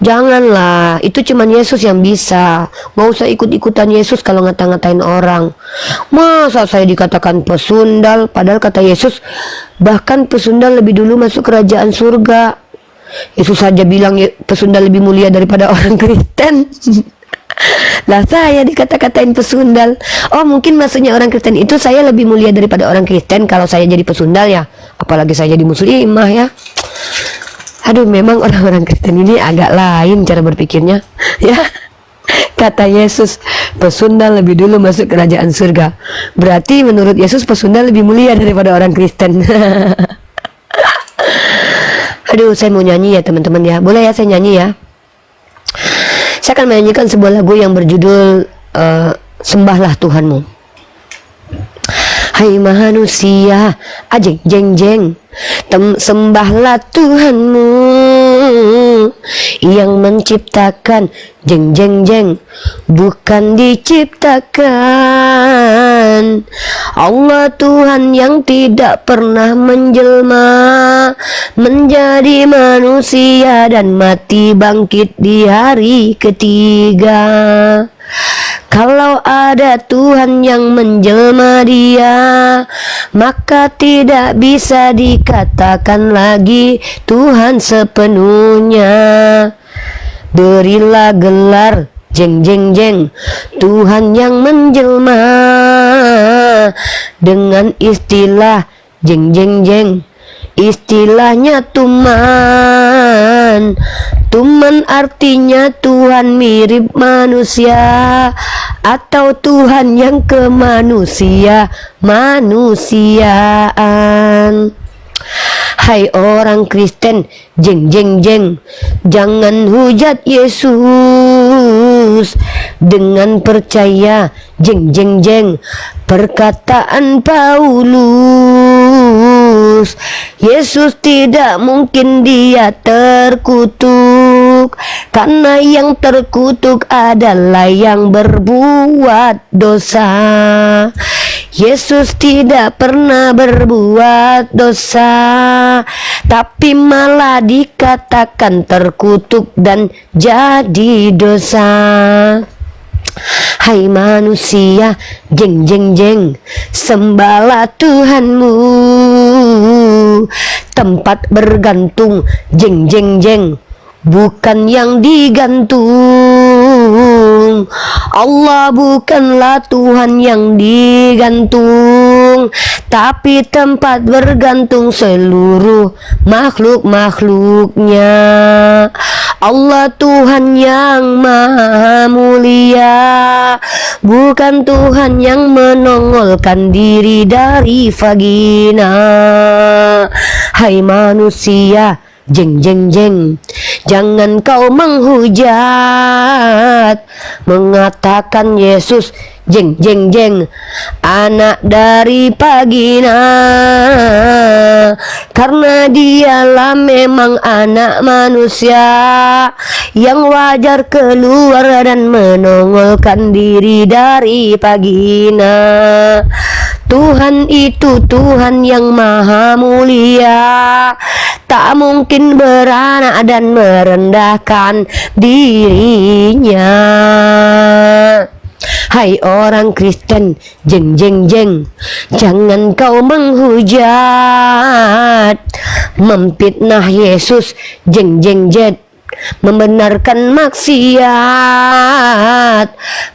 Janganlah, itu cuman Yesus yang bisa. Nggak usah ikut-ikutan Yesus kalau ngata-ngatain orang. Masa saya dikatakan pesundal, padahal kata Yesus bahkan pesundal lebih dulu masuk kerajaan surga. Yesus saja bilang pesundal lebih mulia daripada orang Kristen. Lah saya dikata-katain pesundal. Oh mungkin maksudnya orang Kristen itu saya lebih mulia daripada orang Kristen kalau saya jadi pesundal ya. Apalagi saya jadi muslimah ya. Aduh, memang orang-orang Kristen ini agak lain cara berpikirnya ya. Kata Yesus pesundal lebih dulu masuk kerajaan surga. Berarti menurut Yesus pesundal lebih mulia daripada orang Kristen. Aduh, saya mau nyanyi ya teman-teman ya. Boleh ya saya nyanyi ya. Saya akan menyanyikan sebuah lagu yang berjudul Sembahlah Tuhanmu. Hai manusia, ajeng jeng jeng, sembahlah Tuhanmu yang menciptakan, jeng jeng jeng, bukan diciptakan. Allah Tuhan yang tidak pernah menjelma menjadi manusia dan mati bangkit di hari ketiga. Kalau ada Tuhan yang menjelma dia, maka tidak bisa dikatakan lagi Tuhan sepenuhnya. Berilah gelar, jeng jeng jeng, Tuhan yang menjelma dengan istilah jeng jeng jeng. Istilahnya Tuman. Tuman artinya Tuhan mirip manusia atau Tuhan yang manusiaan. Hai orang Kristen, jeng jeng jeng, jangan hujat Yesus dengan percaya, jeng jeng jeng, perkataan Paulus. Yesus tidak mungkin dia terkutuk, karena yang terkutuk adalah yang berbuat dosa. Yesus tidak pernah berbuat dosa, tapi malah dikatakan terkutuk dan jadi dosa. Hai manusia, jeng jeng jeng, sembahlah Tuhanmu. Tempat bergantung, jeng jeng jeng, bukan yang digantung. Allah bukanlah Tuhan yang digantung, tapi tempat bergantung seluruh makhluk-makhluknya. Allah Tuhan yang maha mulia, bukan Tuhan yang menongolkan diri dari vagina. Hai manusia, jeng jeng jeng, jangan kau menghujat, mengatakan Yesus jeng jeng jeng anak dari vagina, karena dialah memang anak manusia yang wajar keluar dan menongolkan diri dari vagina. Tuhan itu Tuhan yang maha mulia, tak mungkin beranak dan merendahkan dirinya. Hai orang Kristen, jeng jeng jeng, jangan kau menghujat, memfitnah Yesus, jeng jeng jeng, membenarkan maksiat.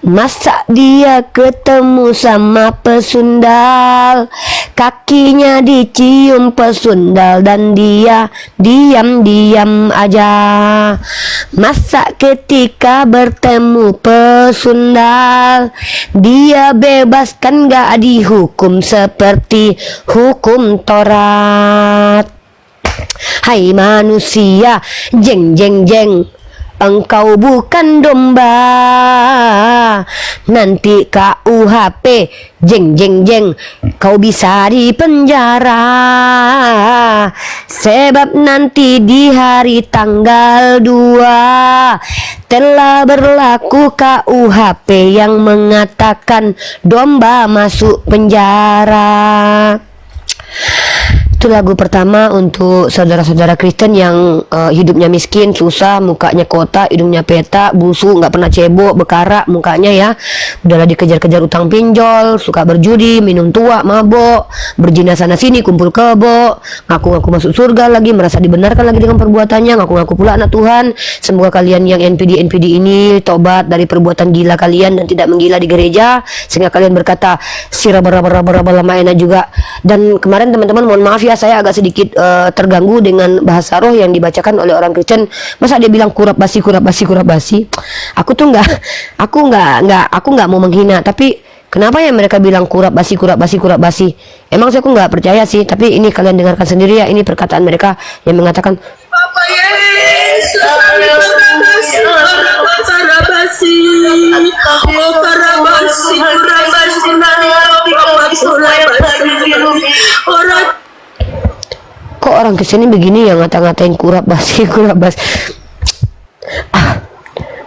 Masa dia ketemu sama pesundal, kakinya dicium pesundal dan dia diam-diam aja. Masa ketika bertemu pesundal, dia bebas kan gak dihukum seperti hukum Taurat. Hai manusia, jeng jeng jeng, engkau bukan domba. Nanti KUHP, jeng jeng jeng, kau bisa dipenjara. Sebab nanti di hari tanggal 2 telah berlaku KUHP yang mengatakan domba masuk penjara. Itu lagu pertama untuk saudara-saudara Kristen yang hidupnya miskin, susah, mukanya kotak, hidungnya peta, busuk, nggak pernah cebok, bekarak mukanya ya. Udahlah dikejar-kejar utang pinjol, suka berjudi, minum tua, mabok, berzina sana sini, kumpul kebo, ngaku-ngaku masuk surga lagi, merasa dibenarkan lagi dengan perbuatannya, ngaku-ngaku pula anak Tuhan. Semoga kalian yang NPD ini tobat dari perbuatan gila kalian dan tidak menggila di gereja, sehingga kalian berkata siraba-raba lama enak juga. Dan kemarin teman-teman mohon maaf ya, saya agak sedikit terganggu dengan bahasa roh yang dibacakan oleh orang Kristen. Masa dia bilang kurap basi. Aku tuh aku nggak mau menghina, tapi kenapa ya mereka bilang kurap basi? Emang saya nggak percaya sih, tapi ini kalian dengarkan sendiri ya, ini perkataan mereka yang mengatakan Bapak Yesus, kok orang kesini begini ya ngata-ngatain kurap basi.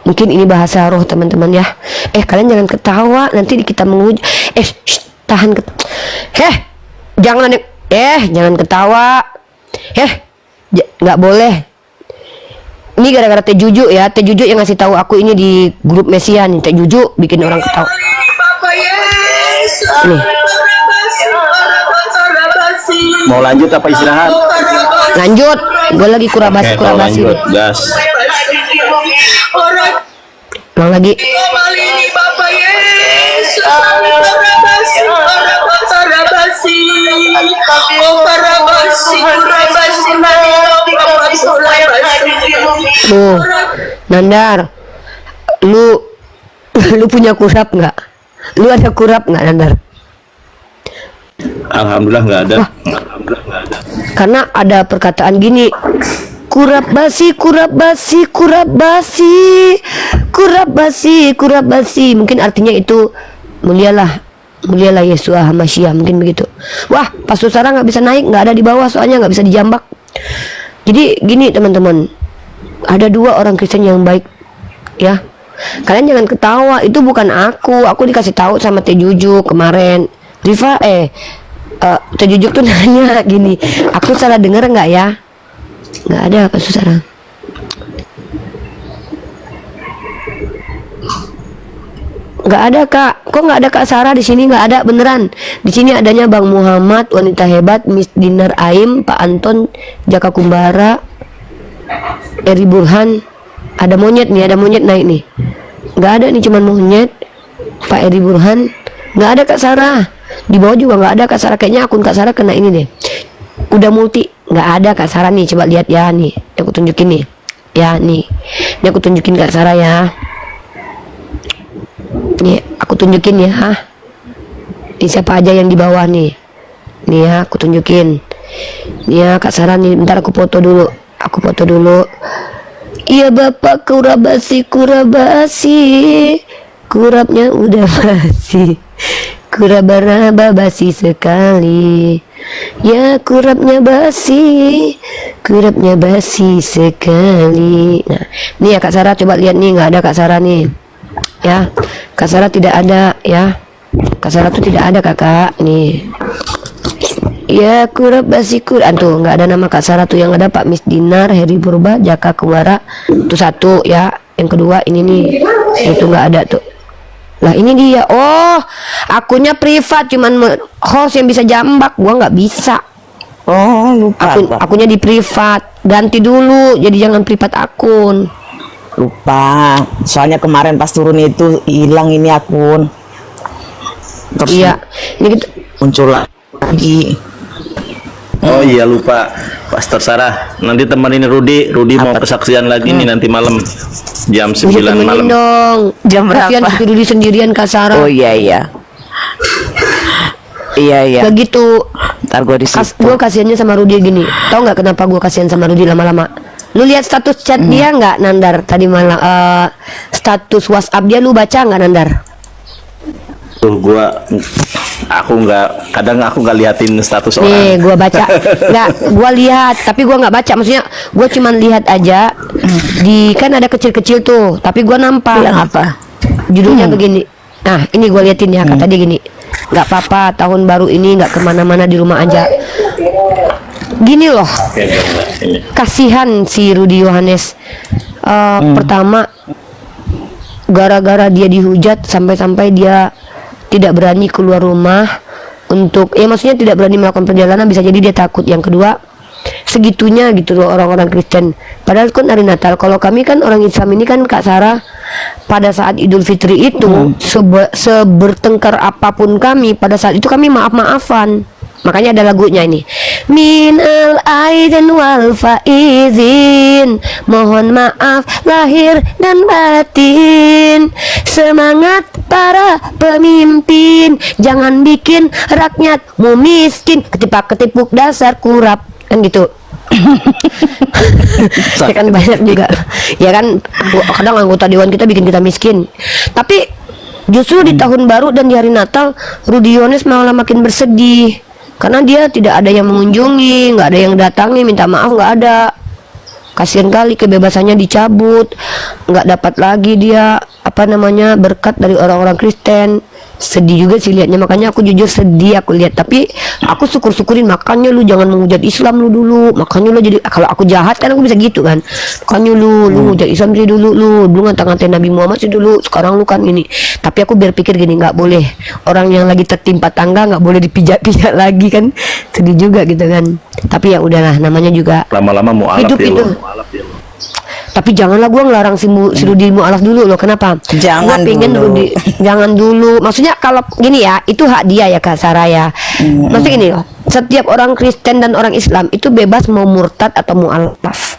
Mungkin ini bahasa roh teman-teman ya. Kalian jangan ketawa, nanti kita menguji. Tahan jangan jangan ketawa. Nggak boleh. Ini gara-gara Teh Juju ya, Teh Juju yang ngasih tahu aku ini di grup Mesian. Teh Juju bikin orang ketawa. Nih. Mau lanjut apa istirahat? Lanjut, gue lagi kurabasi. Lanjut, gas. Ulang lagi. Tuh, Nandar, lu punya kurap nggak? Lu ada kurap nggak, Nandar? Alhamdulillah nggak ada. Karena ada perkataan gini, kurap basi. Mungkin artinya itu mulialah Yesua Hamashiach, mungkin begitu. Wah, Pastor Sarah nggak bisa naik, nggak ada di bawah, soalnya nggak bisa dijambak. Jadi gini teman-teman, ada dua orang Kristen yang baik ya. Kalian jangan ketawa, itu bukan aku dikasih tahu sama Teh Juju kemarin. Riva Teh Juju tuh nanya gini, aku salah dengar nggak ya? Nggak ada Pastor Sarah. Nggak ada Kak, kok nggak ada Kak Sarah di sini? Nggak ada beneran. Di sini adanya Bang Muhammad, wanita hebat, Miss Dinar Aim, Pak Anton, Jaka Kumbara, Eri Burhan. Ada monyet naik nih. Nggak ada nih, cuman monyet, Pak Eri Burhan. Nggak ada Kak Sarah. Di bawah juga nggak ada Kak Sarah. Kayaknya akun Kak Sarah kena ini deh. Udah multi, nggak ada Kak Sarah nih. Coba lihat ya nih, aku tunjukin nih. Ya nih aku tunjukin Kak Sarah ya. Nih aku tunjukin ya. Ini siapa aja yang di bawah nih. Nih ya aku tunjukin. Nih ya Kak Sarah nih, bentar aku foto dulu. Iya Bapak kurabasi, kurapnya udah basi, kurabaraba basi sekali. Ya kurapnya basi sekali. Nah, nih ya Kak Sarah, coba lihat nih, nggak ada Kak Sarah nih. Ya, Kak Sarah tidak ada ya. Kak Sarah tuh tidak ada kakak. Nih. Ya kurap basi kurap tuh nggak ada nama Kak Sarah tuh, yang ada Pak Miss Dinar, Heri Purba, Jaka Kumara itu satu ya. Yang kedua ini nih, itu nggak ada tuh. Lah ini dia. Oh, akunnya privat, cuman host yang bisa jambak, gua nggak bisa. Oh, lupa. Akunnya di privat, ganti dulu jadi jangan privat akun. Lupa. Soalnya kemarin pas turun itu hilang ini akun. Terus Iya, ini kita, muncul lagi. Oh iya lupa, Pastor Sarah. Nanti temenin Rudi mau kesaksian lagi nih nanti malam jam 9 bisa temenin malam. dong. Jam Kasihan berapa? si Rudi sendirian Kak Sarah. Oh iya. Begitu. Ntar gue di situ. Gue kasihannya sama Rudi gini. Tahu nggak kenapa gue kasihan sama Rudi lama-lama? Lu lihat status chat dia nggak, Nandar? Tadi malam status WhatsApp dia lu baca nggak, Nandar? Tuh kadang aku nggak liatin status Nih, orang. gua baca. Nggak, gua lihat, tapi gua nggak baca. Maksudnya, gua cuman lihat aja. Kan ada kecil-kecil tuh, tapi gua nampak. Bilang apa? Judulnya begini. Nah, ini gua liatin ya, kata dia gini. Nggak apa-apa, tahun baru ini nggak kemana-mana, di rumah aja. Gini loh, kasihan si Rudi Yohanes. Pertama, gara-gara dia dihujat sampai-sampai dia tidak berani keluar rumah untuk, maksudnya tidak berani melakukan perjalanan, bisa jadi dia takut. Yang kedua, segitunya gitu loh orang-orang Kristen. Padahal kan hari Natal, kalau kami kan orang Islam ini kan Kak Sarah, pada saat Idul Fitri itu sebertengkar apapun kami, pada saat itu kami maaf-maafan. Makanya ada lagunya ini, minal aidin wal faizin, mohon maaf lahir dan batin, semangat para pemimpin, jangan bikin rakyatmu miskin, ketipak-ketipuk dasar kurap, kan gitu. Ya kan banyak juga, ya kan, kadang anggota dewan kita bikin kita miskin. Tapi justru di tahun baru dan di hari Natal, Rudi Yohanes malah makin bersedih. Karena dia tidak ada yang mengunjungi, nggak ada yang datangi, minta maaf nggak ada. Kasihan kali, kebebasannya dicabut, nggak dapat lagi dia berkat dari orang-orang Kristen. Sedih juga sih liatnya, makanya aku jujur sedih aku lihat. Tapi aku syukur-syukurin, makanya lu jangan menghujat Islam lu dulu. Makanya lu jadi, kalau aku jahat kan aku bisa gitu kan. Makanya lu hujat Islam sih dulu, lu ngata-ngatain Nabi Muhammad sih dulu. Sekarang lu kan ini. Tapi aku biar pikir gini, nggak boleh orang yang lagi tertimpa tangga nggak boleh dipijak-pijak lagi kan. Sedih juga gitu kan. Tapi ya udahlah, namanya juga Lama-lama mau alaf hidup ya itu. lu. Tapi janganlah gua ngelarang si Rudi mualaf dulu loh. Kenapa? Jangan Gua pengen dulu. Rudi, jangan dulu. Maksudnya kalau gini ya, itu hak dia ya Kak Sarah ya. Maksudnya gini loh, setiap orang Kristen dan orang Islam itu bebas mau murtad atau mualaf,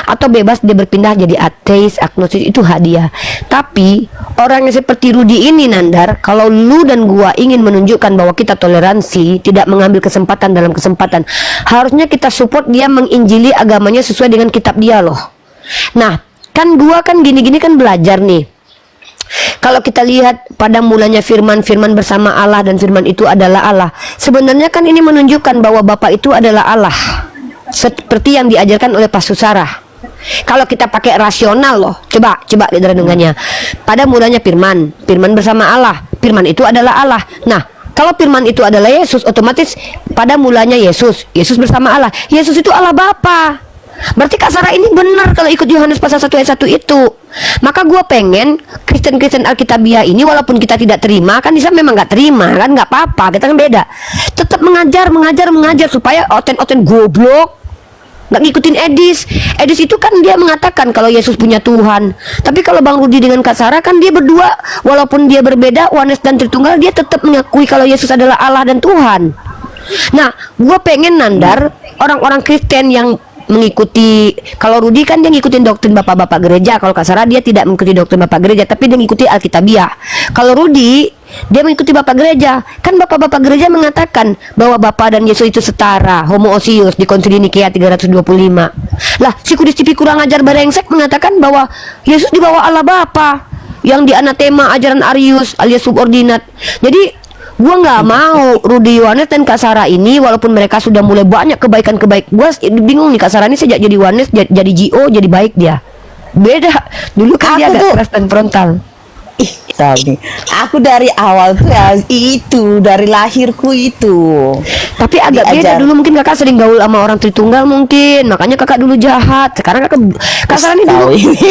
atau bebas dia berpindah jadi ateis, agnostik, itu hak dia. Tapi orang yang seperti Rudi ini, Nandar, kalau lu dan gua ingin menunjukkan bahwa kita toleransi, tidak mengambil kesempatan dalam kesempatan, harusnya kita support dia menginjili agamanya sesuai dengan kitab dia loh. Nah, kan gua kan gini-gini kan belajar nih. Kalau kita lihat pada mulanya firman bersama Allah dan firman itu adalah Allah. Sebenarnya kan ini menunjukkan bahwa Bapa itu adalah Allah. Seperti yang diajarkan oleh Pastor Sarah. Kalau kita pakai rasional loh, coba lihat renungannya. Pada mulanya firman bersama Allah. Firman itu adalah Allah. Nah, kalau firman itu adalah Yesus, otomatis pada mulanya Yesus bersama Allah. Yesus itu Allah Bapa. Berarti Kak Sarah ini benar kalau ikut Yohanes pasal 1 ayat 1 itu. Maka gue pengen Kristen Alkitabiah ini, walaupun kita tidak terima, kan Islam memang nggak terima kan, nggak apa-apa, kita kan beda. Tetap mengajar supaya oten goblok nggak ngikutin Edis itu kan dia mengatakan kalau Yesus punya Tuhan. Tapi kalau Bang Rudi dengan Kak Sarah kan dia berdua, walaupun dia berbeda, oneness dan Tritunggal, dia tetap mengakui kalau Yesus adalah Allah dan Tuhan. Nah, gue pengen Nandar, orang-orang Kristen yang mengikuti. Kalau Rudi kan dia ngikutin doktrin bapak-bapak gereja. Kalau Kak Sarah dia tidak mengikuti doktrin bapak gereja, tapi dia mengikuti Alkitabiah. Kalau Rudi dia mengikuti bapak gereja. Kan bapak-bapak gereja mengatakan bahwa Bapa dan Yesus itu setara, homoousios di Konsili Nikea 325. Lah, si kudus cipi kurang ajar barengsek mengatakan bahwa Yesus di bawah Allah Bapa, yang di anatema ajaran Arius alias subordinat. Jadi gua nggak mau Rudi Yohanes dan Kak Sarah ini, walaupun mereka sudah mulai banyak kebaikan-kebaikan. Gua bingung nih, Kak Sarah ini sejak jadi Yohanes jadi GO jadi baik dia. Beda. Dulu kan dia Aku agak tuh- keras dan frontal. Ih, tahu nih. Aku dari awal tuh ya itu, dari lahirku itu. Tapi agak beda Diajar. dulu, mungkin kakak sering gaul sama orang Tritunggal mungkin, makanya kakak dulu jahat. Sekarang Kak Sarah ini Tahu dulu ini.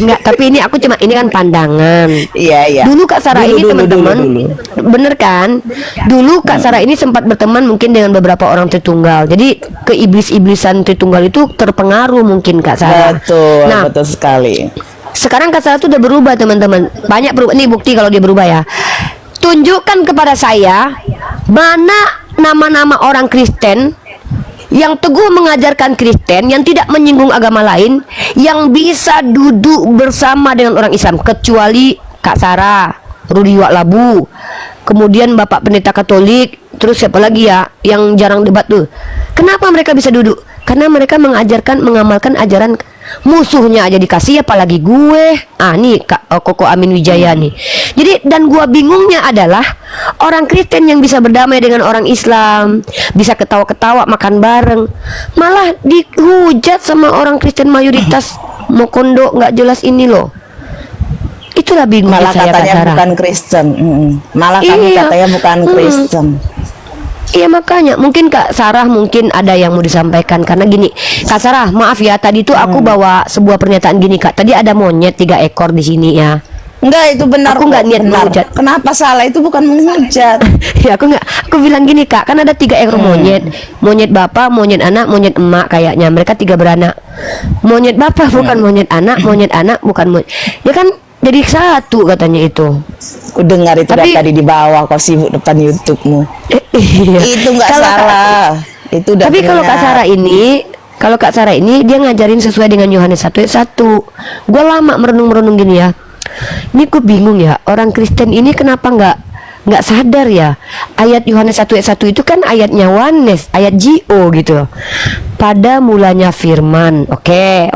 enggak, tapi ini aku cuma ini kan pandangan. Iya, iya. Dulu Kak Sarah Dulu, ini dulu, teman-teman, dulu. bener kan? Dulu Kak Sarah ini sempat berteman mungkin dengan beberapa orang Tritunggal. Jadi keiblis-iblisan Tritunggal itu terpengaruh mungkin Kak Sarah. Betul, Nah, betul sekali. sekarang Kak Sarah tuh udah berubah teman-teman. Banyak berubah. Ini bukti kalau dia berubah ya. Tunjukkan kepada saya mana nama-nama orang Kristen yang teguh mengajarkan Kristen, yang tidak menyinggung agama lain, yang bisa duduk bersama dengan orang Islam, kecuali Kak Sarah, Rudi Waklabu, kemudian Bapak Pendeta Katolik, terus siapa lagi ya yang jarang debat tuh. Kenapa mereka bisa duduk? Karena mereka mengamalkan ajaran musuhnya aja dikasih, apalagi gue. Nih Koko Amin Wijaya nih. Jadi dan gua bingungnya adalah orang Kristen yang bisa berdamai dengan orang Islam, bisa ketawa-ketawa makan bareng, malah dihujat sama orang Kristen mayoritas Mokondo nggak jelas ini loh. Itulah bingungnya Malah saya Kak katanya Sarah. bukan Kristen. Malah kami Iya. katanya bukan Kristen. Iya, makanya mungkin Kak Sarah mungkin ada yang mau disampaikan, karena gini Kak Sarah, maaf ya tadi tuh aku bawa sebuah pernyataan gini Kak. Tadi ada monyet 3 ekor di sini ya. Enggak, itu benar. Aku nggak kok, niat benar. menghujat. Kenapa salah? Itu bukan menghujat. Ya aku bilang gini Kak, kan ada 3 ekor monyet. Monyet bapak, monyet anak, monyet emak kayaknya. Mereka 3 beranak. Monyet bapak bukan monyet anak bukan monyet. Ya kan jadi satu katanya itu. Ku dengar itu Tapi- dari tadi di bawah kau sibuk depan YouTube-mu. Iya. Itu enggak Kalau Kak- salah. Itu udah Tapi kalau Kak benar. Sarah ini, kalau Kak Sarah ini dia ngajarin sesuai dengan Yohanes 1 ayat 1. Gue lama merenung gini ya. Ini gue bingung ya, orang Kristen ini kenapa nggak sadar ya, ayat Yohanes 1 ayat 1 itu kan ayatnya Yohanes, ayat GO gitu. Pada mulanya firman. Oke.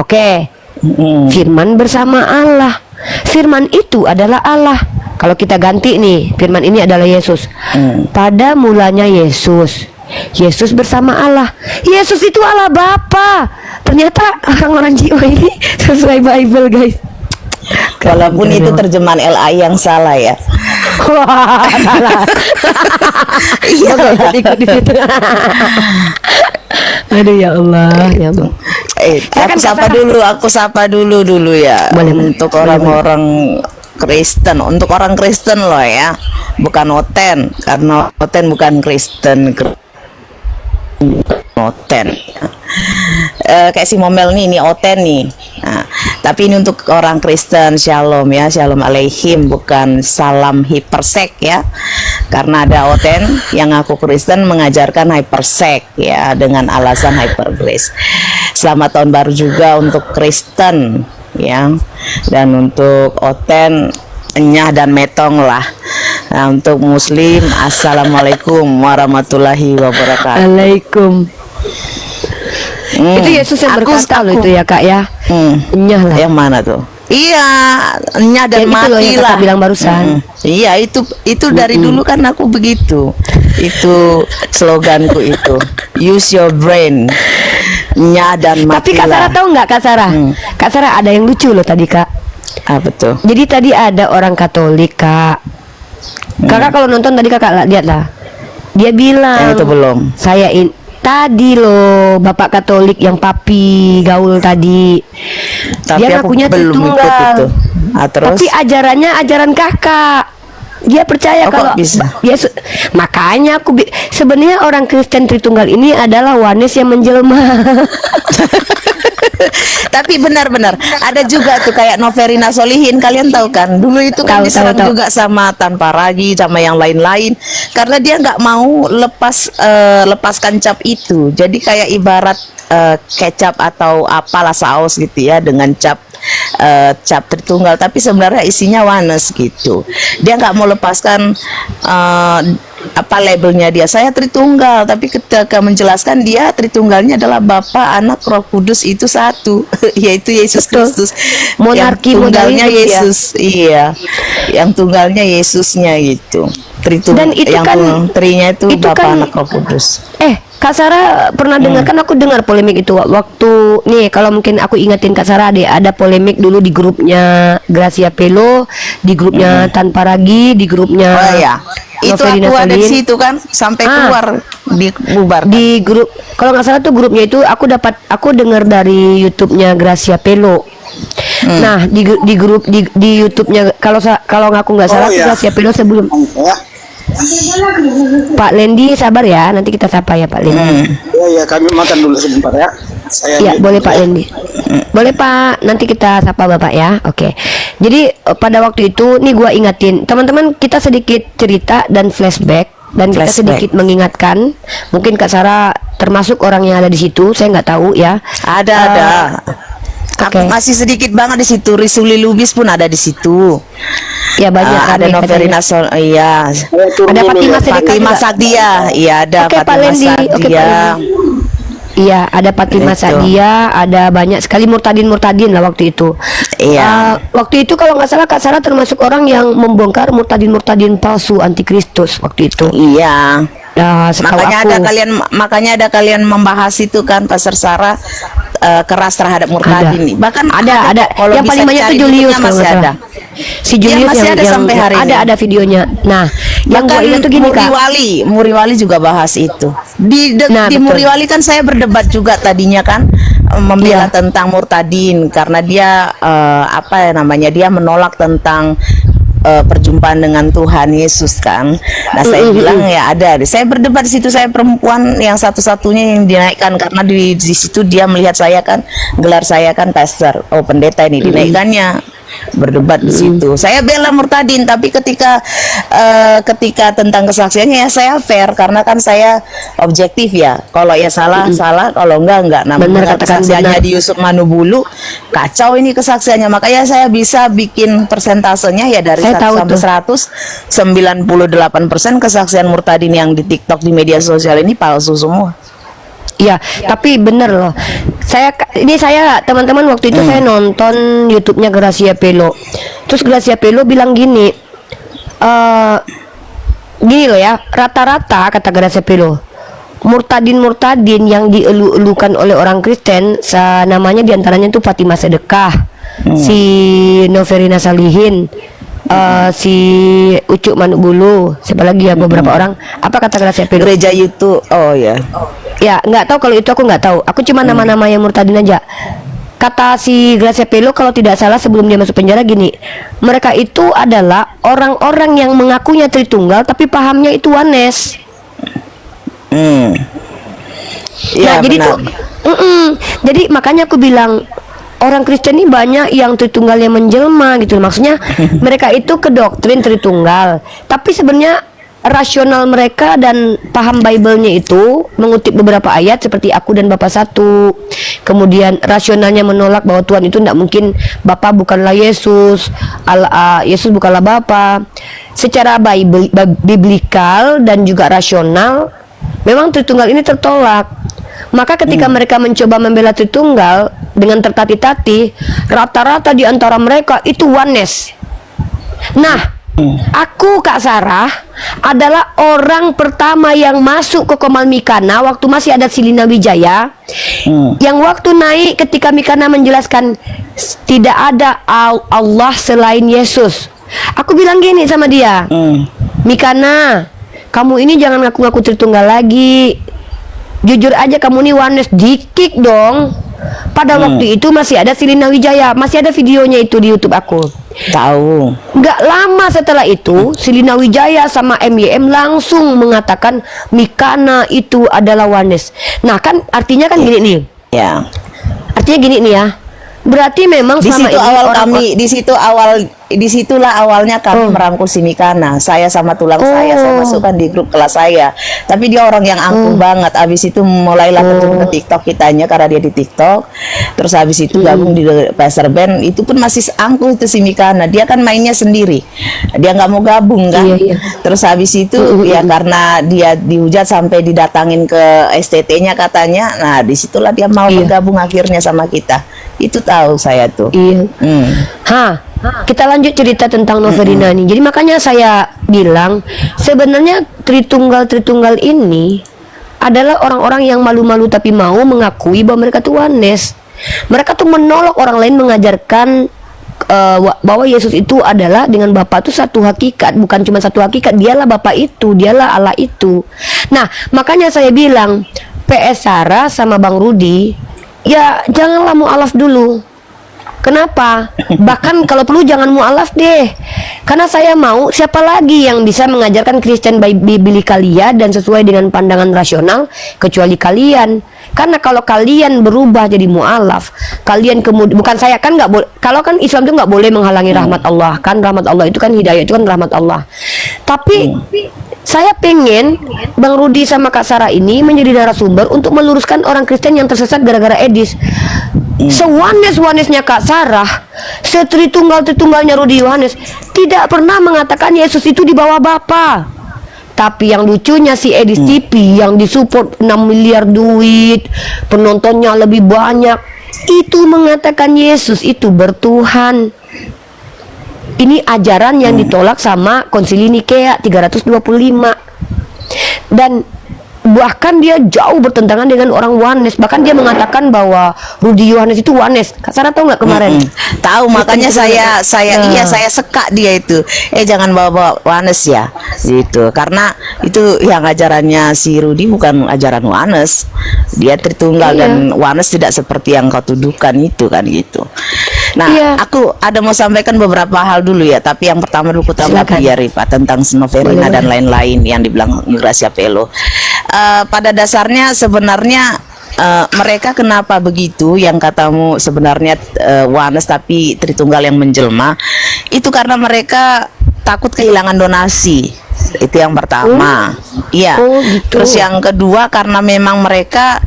Firman bersama Allah. Firman itu adalah Allah. Kalau kita ganti nih, firman ini adalah Yesus. Pada mulanya Yesus. Yesus bersama Allah. Yesus itu Allah Bapa. Ternyata orang-orang GO ini sesuai Bible, guys. Walaupun itu terjemahan LAI yang salah ya. Wah, salah. Iya. Ikut di situ. Aduh ya Allah, ya Allah. Aku sapa dulu ya. Boleh, untuk orang-orang Kristen, untuk orang Kristen loh ya, bukan Oten, karena Oten bukan Kristen. Oten. Kayak si Momel nih, ini Oten nih. Nah, tapi ini untuk orang Kristen, Shalom ya, Shalom Aleihim, bukan salam hipersek ya. Karena ada Oten yang aku Kristen mengajarkan hypersek ya, dengan alasan hypergrace. Selamat tahun baru juga untuk Kristen ya, dan untuk Oten, Enyah dan Metong lah. Nah, untuk Muslim, Assalamualaikum warahmatullahi wabarakatuh. Alaikum. Itu Yesus yang berkata loh itu ya Kak ya. Nyah lah. Yang mana tuh? Iya, Enyah dan Yang itu loh mati yang Kakak lah. bilang barusan. Iya, itu dari dulu kan aku begitu. Itu sloganku itu. Use your brain. Enyah dan mati. Tapi Kak Sarah tahu nggak Kak Sarah? Kak Sarah ada yang lucu loh tadi Kak. Apa tuh? Jadi tadi ada orang Katolik Kak. Kakak kalau nonton tadi Kakak lihat lah. Dia bilang. Yang itu belum. Saya tadi loh Bapak Katolik yang papi gaul tadi. Tapi Dia aku ngakunya belum ikut Tritunggal. itu. Terus? Tapi ajarannya ajaran Kakak. Dia percaya Oh, kok kalau bisa? makanya sebenarnya orang Kristen Tritunggal ini adalah Yohanes yang menjelma. Tapi benar-benar ada juga tuh kayak Noverina Solihin, kalian tahu kan? Dulu itu kan Tahu, diserang tahu. juga sama Tanpa Ragi sama yang lain-lain karena dia nggak mau lepaskan cap itu. Jadi kayak ibarat kecap atau apalah saus gitu ya dengan cap Tritunggal, tapi sebenarnya isinya Wanes gitu. Dia nggak mau lepaskan apa labelnya dia, saya Tritunggal, tapi ketika menjelaskan dia Tritunggalnya adalah Bapa, Anak, Roh Kudus itu satu yaitu Yesus Betul. Kristus. Monarki, yang tunggalnya modalisme ya. Yesus, iya, yang tunggalnya Yesusnya gitu. Dan itu yang kan- trinya itu itu Bapa, kan- Anak, Roh Kudus. Kak Sarah pernah dengar kan, aku dengar polemik itu waktu nih, kalau mungkin aku ingetin Kak Sarah, ada polemik dulu di grupnya Gracia Pelo, di grupnya Tanpa Ragi, di grupnya Oh ya, itu Noverina aku ada di Solihin. situ kan sampai keluar bubar. Di grup, kalau nggak salah tuh grupnya itu aku dengar dari YouTube-nya Gracia Pelo. Nah, di grup di YouTube-nya, kalau aku nggak salah tuh Gracia Pelo sebelum Pak Lendi, sabar ya, nanti kita sapa ya Pak Lendi. Ya, kami makan dulu sebentar ya. Saya Ya, boleh Pak Lendi. Boleh Pak, nanti kita sapa Bapak ya. Oke. Jadi pada waktu itu nih gua ingatin teman-teman, kita sedikit cerita dan flashback, dan kita Flashback. sedikit mengingatkan. Mungkin Kak Sarah termasuk orang yang ada di situ, saya nggak tahu ya. Ada. Aku Oke. masih sedikit banget di situ. Risuli Lubis pun ada di situ. Ya banyak Ada kami Noverina iya. Ada Fatimah Sedekah Fatimah juga. Sadia, iya ada Oke, Pak Fatimah Lendi. Oke, Pak Sadia. Lendi. Iya, ada Fatimah Itu. Sadia, ada banyak sekali murtadin lah waktu itu. Iya. Waktu itu kalau nggak salah Kak Sarah termasuk orang yang membongkar murtadin palsu antikristus waktu itu. Iya. Setahu Makanya ada kalian membahas itu kan, Pastor Sarah, keras terhadap murtadin nih. Bahkan ada. kalau Yang bisa paling banyak cari itu Julius YouTube-nya kalau masih nggak ada. salah. Si Julius masih ada sampai hari ini. ada videonya. Nah, yang gua Bahkan ingat tuh gini Kak. Muriwali juga bahas itu. Di Nah, betul. Muriwali kan saya berdebat juga tadinya kan, membela Iya. tentang murtadin karena dia apa ya namanya, dia menolak tentang perjumpaan dengan Tuhan Yesus kan. Nah, saya bilang ya ada. Saya berdebat di situ, saya perempuan yang satu-satunya yang dinaikkan karena di situ dia melihat saya kan, gelar saya kan pastor, pendeta ini dinaikkannya. Berdebat di situ. Saya bela murtadin, tapi ketika tentang kesaksiannya ya saya fair karena kan saya objektif ya. Kalau ya salah, kalau enggak. Nah, Benar, dengan katakan kesaksiannya benar. di Yusuf Manubulu, kacau ini kesaksiannya. Makanya saya bisa bikin persentasenya ya dari Saya 1 tahu sampai tuh. 100, 98% kesaksian murtadin yang di TikTok, di media sosial ini palsu semua. Iya, tapi bener loh. Saya teman-teman waktu itu saya nonton YouTube-nya Gracia Pelo. Terus Gracia Pelo bilang gini, gini loh ya, rata-rata kata Gracia Pelo, murtadin yang dielu-elukan oleh orang Kristen, namanya diantaranya itu Fatimah Sedekah, si Noverina Solihin, si Ucuk Manukbulu, siapa lagi ya, beberapa orang. Apa kata Gracia Pelo? Gereja YouTube, oh ya. Ya, nggak tahu kalau itu, aku nggak tahu. Aku cuma nama-nama yang murtadin aja. Kata si Gracia Pelo kalau tidak salah sebelum dia masuk penjara gini, mereka itu adalah orang-orang yang mengakunya Tritunggal tapi pahamnya itu Wanes. Iya, Jadi benar. tuh, jadi makanya aku bilang orang Kristen ini banyak yang Tritunggalnya menjelma gitu. Maksudnya mereka itu ke doktrin Tritunggal, tapi sebenarnya rasional mereka dan paham Bible-nya itu mengutip beberapa ayat seperti aku dan Bapa satu. Kemudian rasionalnya menolak bahwa Tuhan itu tidak mungkin, Bapa bukanlah Yesus, Yesus bukanlah Bapa. Secara biblikal dan juga rasional memang Tritunggal ini tertolak. Maka ketika mereka mencoba membela Tritunggal dengan tertatih-tatih, rata-rata di antara mereka itu Wanes. Nah, aku Kak Sarah adalah orang pertama yang masuk ke Komal Mikana waktu masih ada Silina Wijaya, yang waktu naik ketika Mikana menjelaskan tidak ada Allah selain Yesus. Aku bilang gini sama dia, Mikana, kamu ini jangan ngaku-ngaku Tritunggal lagi. Jujur aja kamu nih Wanes, dikik dong. Pada waktu itu masih ada Silina Wijaya, masih ada videonya itu di YouTube aku. Tahu. Nggak lama setelah itu, Silina Wijaya sama MYM langsung mengatakan Mikana itu adalah Wanes. Nah kan artinya kan gini nih. Ya. artinya gini nih ya. Berarti memang Di selama situ ini awal orang- kami, disitulah awalnya kami merangkul si Mikana. Saya sama tulang saya masukkan di grup kelas saya. Tapi dia orang yang angkuh banget. Abis itu mulailah terjun ke TikTok kitanya karena dia di TikTok. Terus habis itu gabung di Pastor Band. Itu pun masih angkuh itu si Mikana. Dia kan mainnya sendiri. Dia nggak mau gabung kan. Iya, iya. Terus habis itu ya karena dia dihujat sampai didatangin ke STT-nya katanya. Nah disitulah dia mau bergabung akhirnya sama kita. Itu tahu saya tuh. Iya. Kita lanjut cerita tentang Noverina nih. Jadi makanya saya bilang sebenarnya Tritunggal ini adalah orang-orang yang malu-malu tapi mau mengakui bahwa mereka tuh oneness. Mereka tuh menolak orang lain mengajarkan bahwa Yesus itu adalah dengan Bapa itu satu hakikat, bukan cuma satu hakikat. Dialah Bapa itu, dialah Allah itu. Nah, makanya saya bilang PS Sarah sama Bang Rudi, ya janganlah mualaf dulu. Kenapa? Bahkan kalau perlu jangan mualaf deh. Karena saya mau siapa lagi yang bisa mengajarkan Kristen Biblia dan sesuai dengan pandangan rasional kecuali kalian. Karena kalau kalian berubah jadi mualaf, kalian kemudian bukan saya kan nggak boleh. Kalau kan Islam itu nggak boleh menghalangi rahmat Allah. Kan rahmat Allah itu kan hidayah itu kan rahmat Allah. Tapi saya pengen Bang Rudi sama Kak Sarah ini menjadi narasumber untuk meluruskan orang Kristen yang tersesat gara-gara Edis. Sewanes-wanesnya Kak Sarah, setritunggal-tritunggalnya Rudi Yohanes tidak pernah mengatakan Yesus itu di bawah Bapa. Tapi yang lucunya si Edis TV yang disupport 6 miliar duit, penontonnya lebih banyak, itu mengatakan Yesus itu bertuhan. Ini ajaran yang ditolak sama Konsili Nikea 325. Dan bahkan dia jauh bertentangan dengan orang Wanes. Bahkan dia mengatakan bahwa Rudi Yohanes itu Wanes. Kak Sarah tahu nggak kemarin? Tahu, makanya saya sekak dia itu. Jangan bawa Wanes ya. Gitu. Karena itu yang ajarannya si Rudi bukan ajaran Wanes. Dia Tritunggal dan Wanes tidak seperti yang kau tuduhkan itu kan gitu. Nah, aku ada mau sampaikan beberapa hal dulu ya. Tapi yang pertama dulu tanggapi ya Rifa tentang Noverina dan lain-lain yang dibilang Gracia Pelo. Pada dasarnya sebenarnya mereka kenapa begitu yang katamu sebenarnya Wanes tapi Tritunggal yang menjelma itu karena mereka takut kehilangan donasi. Itu yang pertama. Iya. Gitu. Terus yang kedua karena memang mereka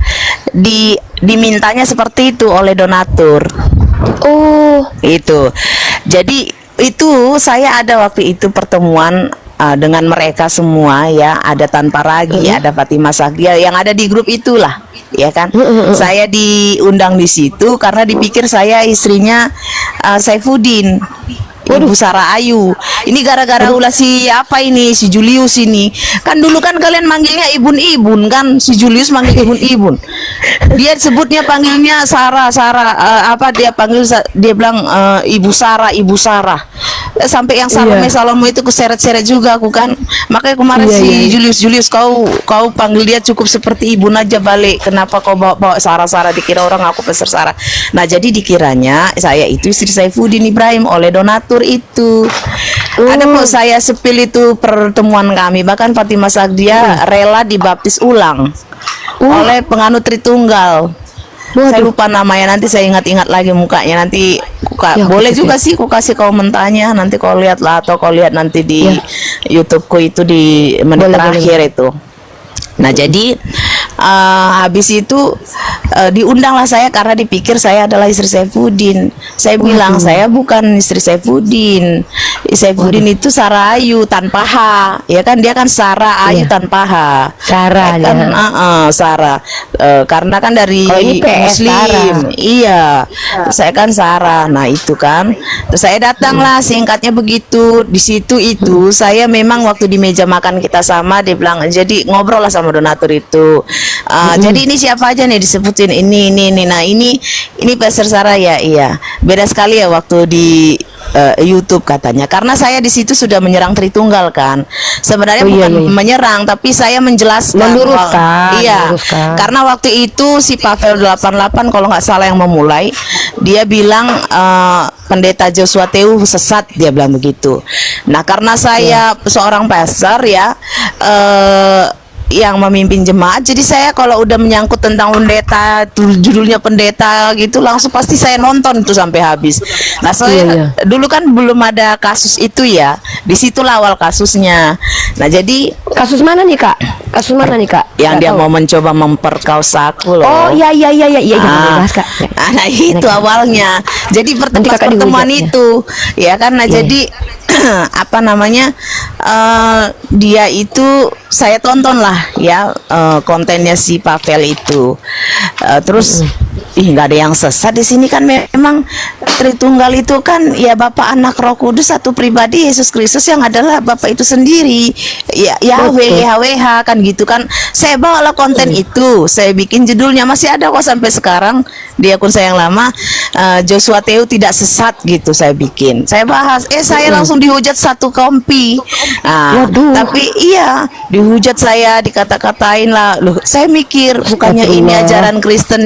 dimintanya seperti itu oleh donatur. Itu. Jadi itu saya ada waktu itu pertemuan dengan mereka semua ya, ada Tanpa Ragi, ada Fatimah Sagdia yang ada di grup itulah, ya kan. Saya diundang di situ karena dipikir saya istrinya Saifuddin, Ibu Sarah Ayu. Ini gara-gara ulah si apa ini, si Julius ini. Kan dulu kan kalian manggilnya Ibun-Ibun kan, si Julius manggil Ibun-Ibun. Dia sebutnya panggilnya Sarah, apa dia panggil, dia bilang Ibu Sarah, Ibu Sarah. Sampai yang Salome Salome itu keseret-seret juga aku kan. Makanya kemarin si Julius kau panggil dia cukup seperti Ibun aja balik. Kenapa kau bawa Sarah dikira orang aku peser Sarah. Nah, jadi dikiranya saya itu istri Saifuddin Ibrahim oleh donatur itu. Ada mau saya sepil itu pertemuan kami, bahkan Fatimah Sagdia rela dibaptis ulang oleh penganut Tritunggal. Saya lupa namanya, nanti saya ingat-ingat lagi mukanya, nanti boleh juga sih aku kasih kau mentahnya, nanti kau lihat lah, atau kau lihat nanti di YouTubeku itu di menit terakhir itu. Nah, jadi habis itu diundanglah saya karena dipikir saya adalah istri Saifuddin. Saya bilang saya bukan istri Saifuddin. Saifuddin itu Sarah Ayu tanpa H, ya kan, dia kan Sarah Ayu tanpa H. Sarah kan, Sarah. Karena kan dari PS Muslim. Iya. Saya kan Sarah. Nah, itu kan. Terus saya datanglah, singkatnya begitu. Di situ itu saya memang waktu di meja makan kita sama, dia bilang, jadi ngobrol lah sama donatur itu. Jadi ini siapa aja nih disebutin ini. Nah, ini Pastor Sarah ya. Iya. Beda sekali ya waktu di YouTube katanya. Karena saya di situ sudah menyerang Tritunggal kan. Sebenarnya bukan menyerang, tapi saya menjelaskan. Meluruskan. Iya. Karena waktu itu si Pavel 88 kalau nggak salah yang memulai, dia bilang pendeta Joshua Teu sesat, dia bilang begitu. Nah, karena saya seorang pastor ya, yang memimpin jemaat. Jadi saya kalau udah menyangkut tentang pendeta, judulnya pendeta gitu, langsung pasti saya nonton itu sampai habis. Nah, saya Iya. dulu kan belum ada kasus itu ya. Disitulah awal kasusnya. Nah, jadi Kasus mana nih Kak? Kasus mana nih Kak? yang Nggak dia tahu. mau mencoba memperkosa aku loh. Oh iya jangan Ah, dibahas Kak. Ya. nah itu awalnya. Jadi Nanti kakak pertemuan dihujat, ya. itu, ya kan. Nah, Iya, jadi apa namanya, dia itu saya tonton lah ya, kontennya si Pavel itu. Terus nggak ada yang sesat di sini kan, memang Tritunggal itu kan ya Bapa, Anak, Roh Kudus, satu pribadi, Yesus Kristus yang adalah Bapa itu sendiri, ya Yahweh, Betul. YHWH kan gitu kan. Saya bawalah konten itu, saya bikin judulnya, masih ada kok sampai sekarang di akun saya yang lama, Joshua Teu tidak sesat gitu saya bikin. Saya bahas, saya langsung dihujat satu kompi. Nah, Waduh. tapi iya dihujat, saya dikata-katain lah. Loh, saya mikir bukannya ini Astagfirullah. ajaran Kristen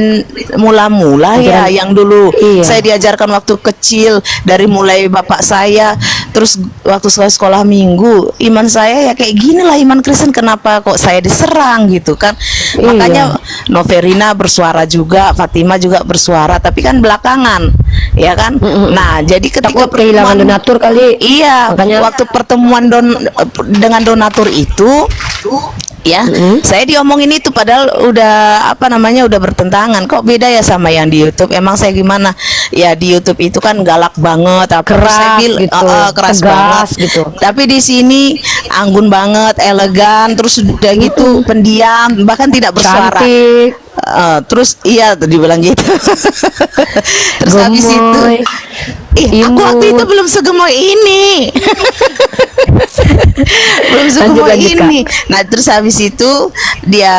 mula-mula ya, Ajaran- yang dulu Iya. saya diajarkan waktu kecil dari mulai bapak saya, terus waktu saya sekolah minggu, iman saya ya kayak gini lah, iman Kristen. Kenapa kok saya diserang gitu kan? Iya. Makanya Noverina bersuara juga, Fatima juga bersuara, tapi kan belakangan ya kan. Nah, jadi ketika Takut kehilangan donatur kali. iya, Makanya- waktu pertemuan dengan donatur itu ya, saya diomongin itu, padahal udah apa namanya, udah bertentangan. Kok beda ya sama yang di YouTube? Emang saya gimana ya, di YouTube itu kan galak banget, apa Keras saya gitu, keras tegas banget gitu. tapi di sini anggun banget, elegan, terus udah gitu pendiam, bahkan tidak bersuara. Cantik. Terus iya dibilang gitu. Terus habis itu, aku waktu itu imut. belum segemoy ini. Belum Lanjut segemoy lagi, Kak. ini. Nah, terus habis itu dia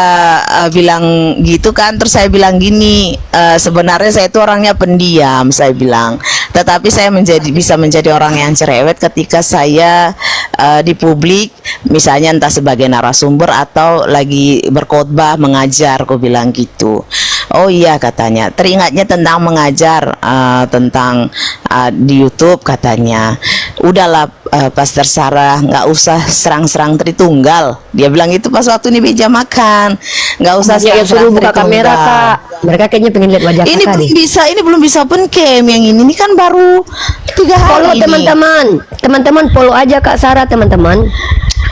bilang gitu kan, terus saya bilang gini, sebenarnya saya itu orangnya pendiam, saya bilang. Tetapi saya bisa menjadi orang yang cerewet ketika saya di publik, misalnya entah sebagai narasumber atau lagi berkhotbah mengajar, aku bilang gitu. Oh iya, katanya, teringatnya tentang mengajar, tentang di YouTube, katanya. Udahlah, Pastor Sarah, nggak usah serang-serang Tritunggal. Dia bilang itu pas waktu di meja makan, nggak usah Ya suruh buka kamera Kak. Mereka kayaknya pengen lihat wajah Ini Kakak belum nih. bisa, ini belum bisa open cam yang ini kan baru 3 Follow hari ini. teman-teman follow aja Kak Sarah teman-teman.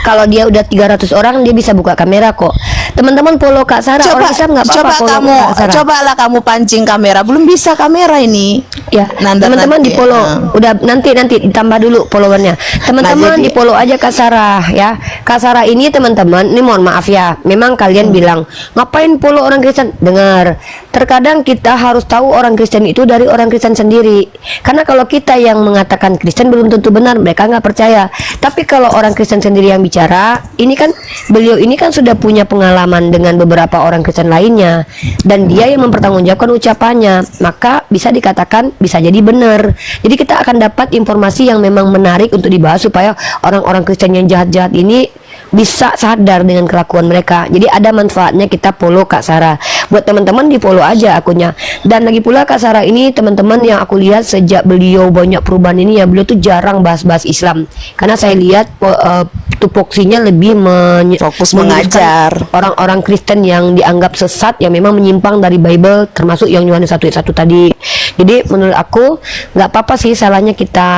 Kalau dia udah 300 orang dia bisa buka kamera kok. Teman-teman follow Kak Sarah. Coba, Orang Islam nggak apa-apa coba follow kamu, Kak Sarah. cobalah kamu pancing kamera. Belum bisa kamera ini. Ya, Nanda teman-teman nanti, di follow. ya. Udah nanti ditambah dulu followernya. Teman-teman jadi- di follow aja Kak Sarah ya. Kak Sarah ini teman-teman, ini mohon maaf ya. Memang kalian bilang ngapain follow orang Kristen? Dengar. Terkadang kita harus tahu orang Kristen itu dari orang Kristen sendiri. Karena kalau kita yang mengatakan Kristen belum tentu benar, mereka nggak percaya. Tapi kalau orang Kristen sendiri yang bicara, ini kan beliau ini kan sudah punya pengalaman dengan beberapa orang Kristen lainnya dan dia yang mempertanggungjawabkan ucapannya, maka bisa dikatakan bisa jadi benar. Jadi kita akan dapat informasi yang memang menarik untuk dibahas supaya orang-orang Kristen yang jahat-jahat ini bisa sadar dengan kelakuan mereka. Jadi ada manfaatnya kita follow Kak Sarah. Buat teman-teman di follow aja akunnya. Dan lagi pula Kak Sarah ini teman-teman yang aku lihat sejak beliau banyak perubahan ini ya, beliau tuh jarang bahas-bahas Islam. Karena saya lihat tupoksinya lebih Fokus meluruskan mengajar. orang-orang Kristen yang dianggap sesat yang memang menyimpang dari Bible, termasuk yang Yohanes 1:1 tadi. Jadi menurut aku nggak apa-apa sih salahnya kita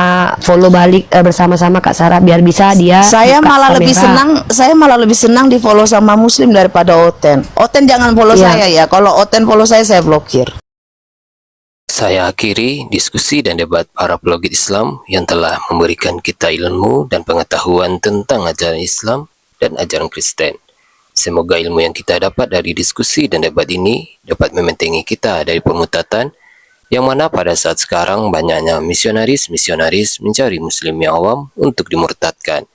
follow balik bersama-sama Kak Sarah biar bisa dia Saya buka malah lebih kamera. senang, di follow sama Muslim daripada Oten. Oten jangan follow Iya. saya ya. Kalau Oten follow saya blokir. Saya akhiri diskusi dan debat para pelogit Islam yang telah memberikan kita ilmu dan pengetahuan tentang ajaran Islam dan ajaran Kristen. Semoga ilmu yang kita dapat dari diskusi dan debat ini dapat membentengi kita dari permutatan yang mana pada saat sekarang banyaknya misionaris-misionaris mencari muslim yang awam untuk dimurtadkan.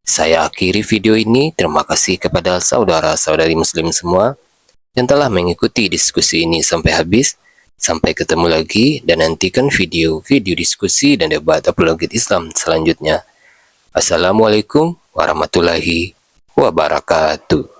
Saya akhiri video ini. Terima kasih kepada saudara-saudari muslim semua yang telah mengikuti diskusi ini sampai habis. Sampai ketemu lagi dan nantikan video-video diskusi dan debat apologet Islam selanjutnya. Assalamualaikum warahmatullahi wabarakatuh.